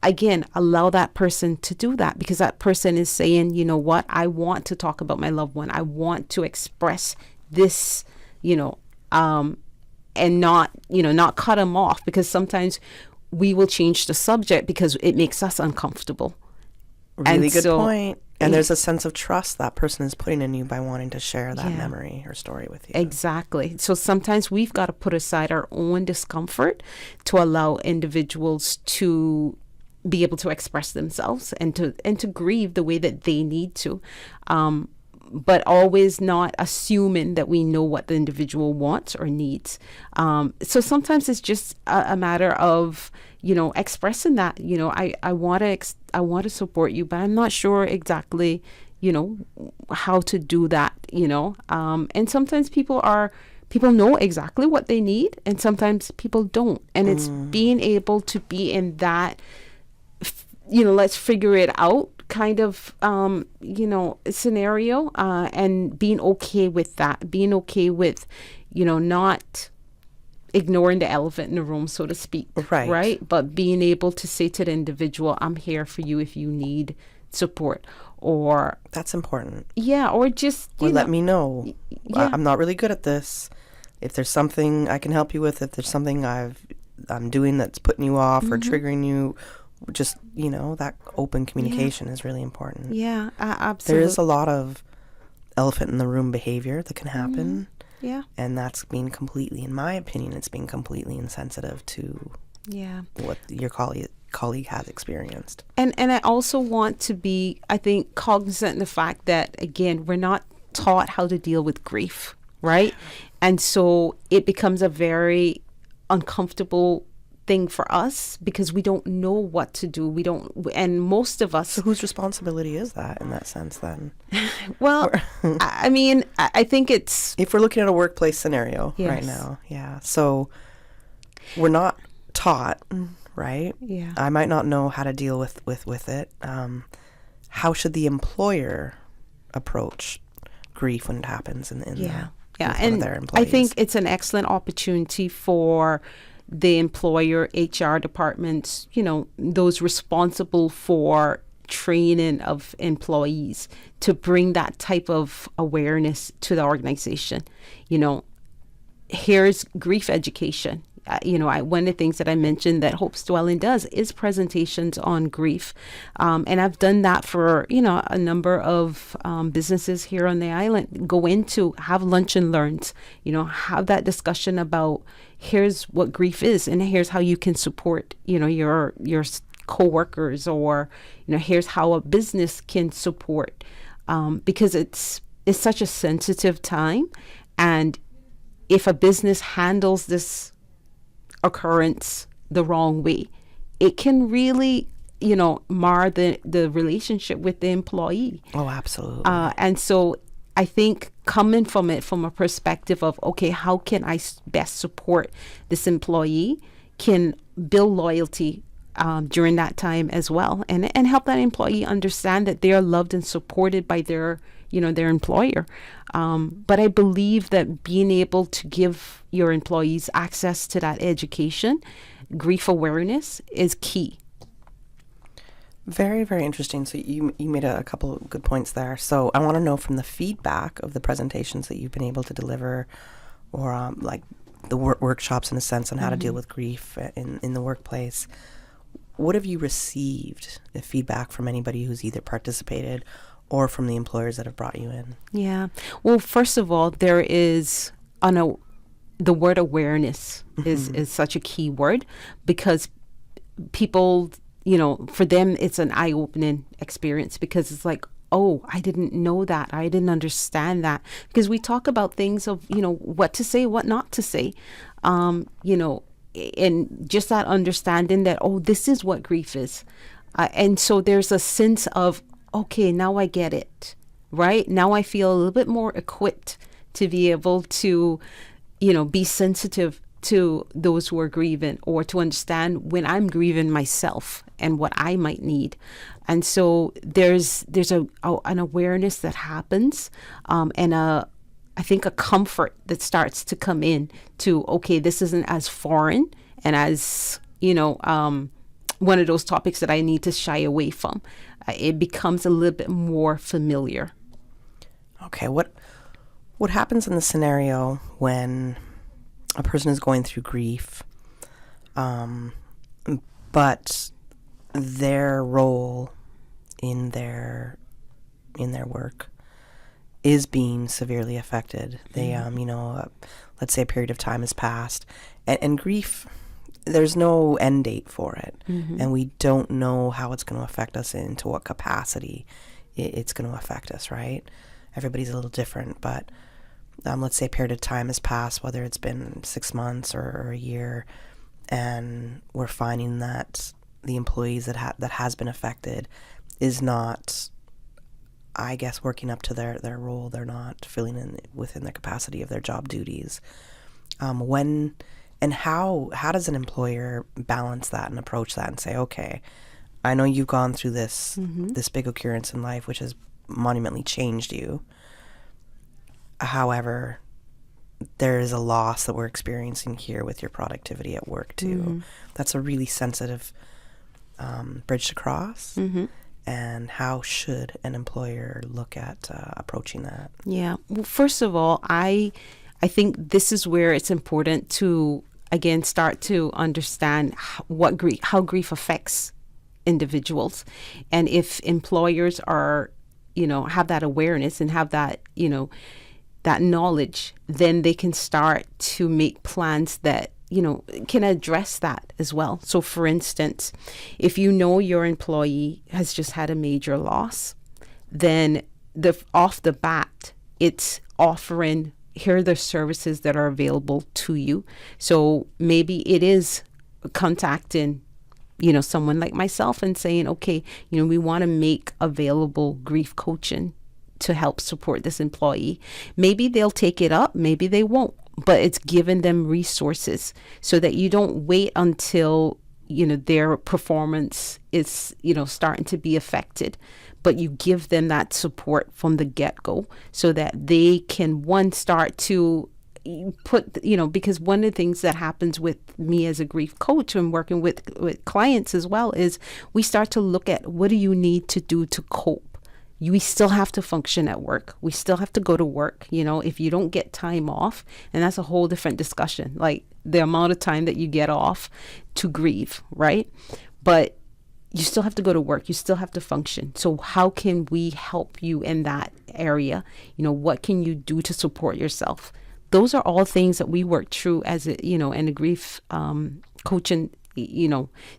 again, allow that person to do that, because that person is saying, what, I want to talk about my loved one. I want to express this, and not cut them off, because sometimes we will change the subject because it makes us uncomfortable. Really good point. And there's a sense of trust that person is putting in you by wanting to share that memory or story with you. Exactly. So sometimes we've got to put aside our own discomfort to allow individuals to be able to express themselves and to grieve the way that they need to. But always not assuming that we know what the individual wants or needs. So sometimes it's just a matter of, expressing that, I want to support you, but I'm not sure exactly, how to do that, and sometimes people know exactly what they need, and sometimes people don't. And it's being able to be in that, let's figure it out kind of, scenario, and being okay with that, being okay with, not ignoring the elephant in the room, so to speak. Right. But being able to say to the individual, I'm here for you if you need support, or that's important. Yeah. Or just, let me know. I'm not really good at this. If there's something I can help you with, if there's something I'm doing that's putting you off or triggering you, just, that open communication is really important. Yeah, absolutely. There is a lot of elephant in the room behavior that can happen. Yeah. And that's being completely, in my opinion, it's being completely insensitive to what your colleague has experienced. And I also want to be, I think, cognizant of the fact that, again, we're not taught how to deal with grief, right? And so it becomes a very uncomfortable thing for us because we don't know what to do. And most of us. So whose responsibility is that in that sense then? Well, I mean, I think it's. If we're looking at a workplace scenario right now, so we're not taught, right? Yeah. I might not know how to deal with it. How should the employer approach grief when it happens in and their employees? I think it's an excellent opportunity for the employer, HR departments, those responsible for training of employees to bring that type of awareness to the organization. Here's grief education. One of the things that I mentioned that Hope's Dwelling does is presentations on grief. And I've done that for, a number of businesses here on the island. Go into, have lunch and learns, have that discussion about here's what grief is and here's how you can support, your coworkers, or, here's how a business can support, because it's such a sensitive time. And if a business handles this occurrence the wrong way, it can really, mar the relationship with the employee. Oh, absolutely. And so I think coming from it from a perspective of, okay, how can I best support this employee, can build loyalty during that time as well, and help that employee understand that they are loved and supported by their employer. But I believe that being able to give your employees access to that education, grief awareness, is key. Very, very interesting. So you made a couple of good points there. So I want to know from the feedback of the presentations that you've been able to deliver, or like the workshops in a sense on how to deal with grief in the workplace. What have you received the feedback from anybody who's either participated or from the employers that have brought you in? Yeah. Well, first of all, there is the word awareness is such a key word, because people, for them, it's an eye-opening experience, because it's like, oh, I didn't know that. I didn't understand that. Because we talk about things of, what to say, what not to say, and just that understanding that, oh, this is what grief is. And so there's a sense of, okay, now I get it, right? Now I feel a little bit more equipped to be able to, be sensitive to those who are grieving, or to understand when I'm grieving myself and what I might need. And so there's an awareness that happens, and I think a comfort that starts to come in to, okay, this isn't as foreign and as, one of those topics that I need to shy away from. It becomes a little bit more familiar. Okay, what happens in the scenario when a person is going through grief, but their role in their in their work is being severely affected. They, let's say a period of time has passed, and grief, there's no end date for it, and we don't know how it's going to affect us and to what capacity it's going to affect us, right? Everybody's a little different, but let's say a period of time has passed, whether it's been 6 months or a year, and we're finding that the employees that has been affected is not, I guess, working up to their role. They're not filling within the capacity of their job duties. When and how does an employer balance that and approach that and say, okay, I know you've gone through this big occurrence in life, which has monumentally changed you. However, there is a loss that we're experiencing here with your productivity at work too. That's a really sensitive bridge to cross. And how should an employer look at approaching that? Yeah. Well, first of all, I think this is where it's important to, again, start to understand how grief affects individuals. And if employers are, have that awareness and have that, that knowledge, then they can start to make plans that, can address that as well. So for instance, if your employee has just had a major loss, then off the bat, it's offering, here are the services that are available to you. So maybe it is contacting, someone like myself and saying, okay, we want to make available grief coaching to help support this employee. Maybe they'll take it up, maybe they won't, but it's giving them resources so that you don't wait until, their performance is, starting to be affected, but you give them that support from the get-go so that they can, start to put, because one of the things that happens with me as a grief coach and working with clients as well is we start to look at what do you need to do to cope. We still have to function at work. We still have to go to work. If you don't get time off, and that's a whole different discussion, like the amount of time that you get off to grieve, right? But you still have to go to work. You still have to function. So how can we help you in that area? What can you do to support yourself? Those are all things that we work through as in the grief coaching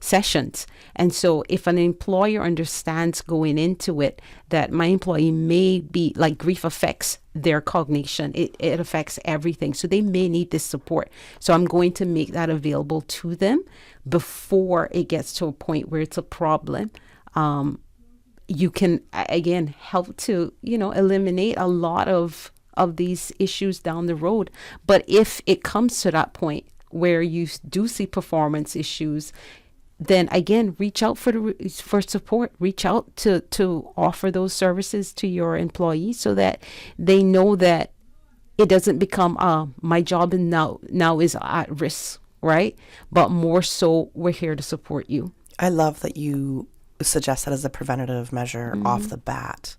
sessions. And so if an employer understands going into it that my employee may be like grief affects their cognition, it affects everything. So they may need this support. So I'm going to make that available to them before it gets to a point where it's a problem. You can, again, help to, eliminate a lot of these issues down the road. But if it comes to that point where you do see performance issues, then again, reach out for support. Reach out to offer those services to your employees so that they know that it doesn't become my job now is at risk, right? But more so, we're here to support you. I love that you suggest that as a preventative measure off the bat.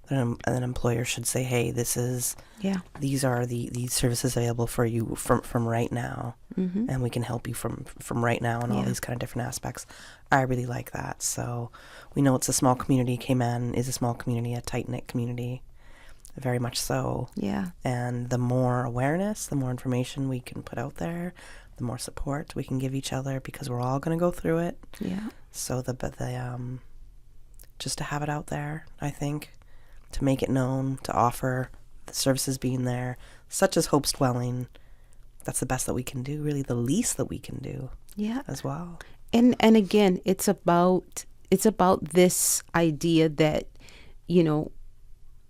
An employer should say, hey, these are the services available for you from right now, and we can help you from right now and all these kind of different aspects. I really like that. So we know it's a small community. Cayman is a small community, a tight-knit community, very much so. Yeah. And the more awareness, the more information we can put out there, the more support we can give each other, because we're all going to go through it. Yeah. So just to have it out there, I think, to make it known, to offer the services being there, such as Hope's Dwelling, that's the best that we can do, really the least that we can do as well. And again, it's about this idea that,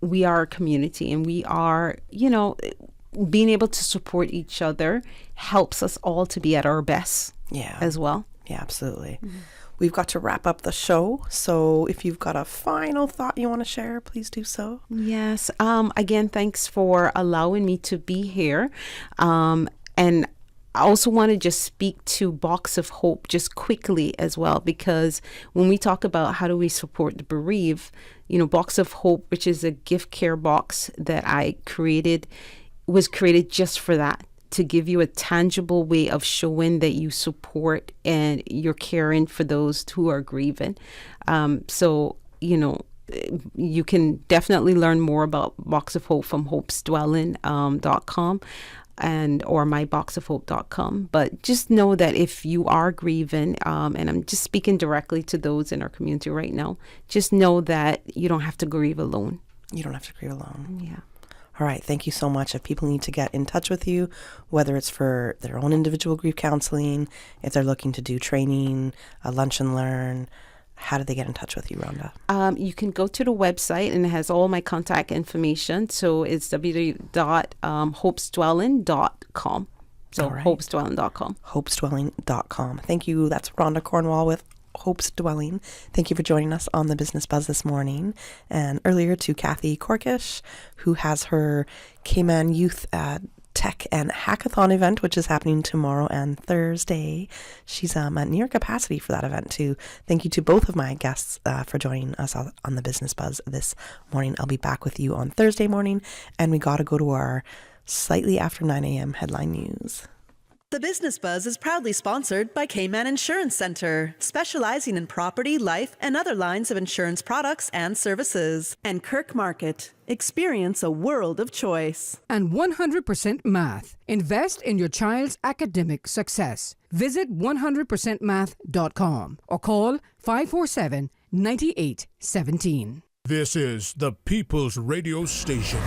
we are a community and we are, being able to support each other helps us all to be at our best as well. Yeah, absolutely. We've got to wrap up the show. So if you've got a final thought you want to share, please do so. Yes. Again, thanks for allowing me to be here. And I also want to just speak to Box of Hope just quickly as well, because when we talk about how do we support the bereaved, Box of Hope, which is a gift care box that I created, was created just for that, to give you a tangible way of showing that you support and you're caring for those who are grieving. So, you can definitely learn more about Box of Hope from hopesdwelling.com or myboxofhope.com. But just know that if you are grieving, and I'm just speaking directly to those in our community right now, just know that you don't have to grieve alone. You don't have to grieve alone. Yeah. All right. Thank you so much. If people need to get in touch with you, whether it's for their own individual grief counseling, if they're looking to do training, a lunch and learn, how do they get in touch with you, Rhonda? You can go to the website, and it has all my contact information. So it's www.hopesdwelling.com. So right. hopesdwelling.com. Hopesdwelling.com. Thank you. That's Rhonda Cornwall with Hope's Dwelling. Thank you for joining us on the Business Buzz this morning. And earlier to Kathy Korkish, who has her Cayman Youth Tech and Hackathon event, which is happening tomorrow and Thursday. She's at near capacity for that event too. Thank you to both of my guests for joining us on the Business Buzz this morning. I'll be back with you on Thursday morning, and we got to go to our slightly after 9 a.m. headline news. The Business Buzz is proudly sponsored by Cayman Insurance Center, specializing in property, life, and other lines of insurance products and services. And Kirk Market. Experience a world of choice. And 100% Math. Invest in your child's academic success. Visit 100%math.com or call 547-9817. This is the People's Radio Station.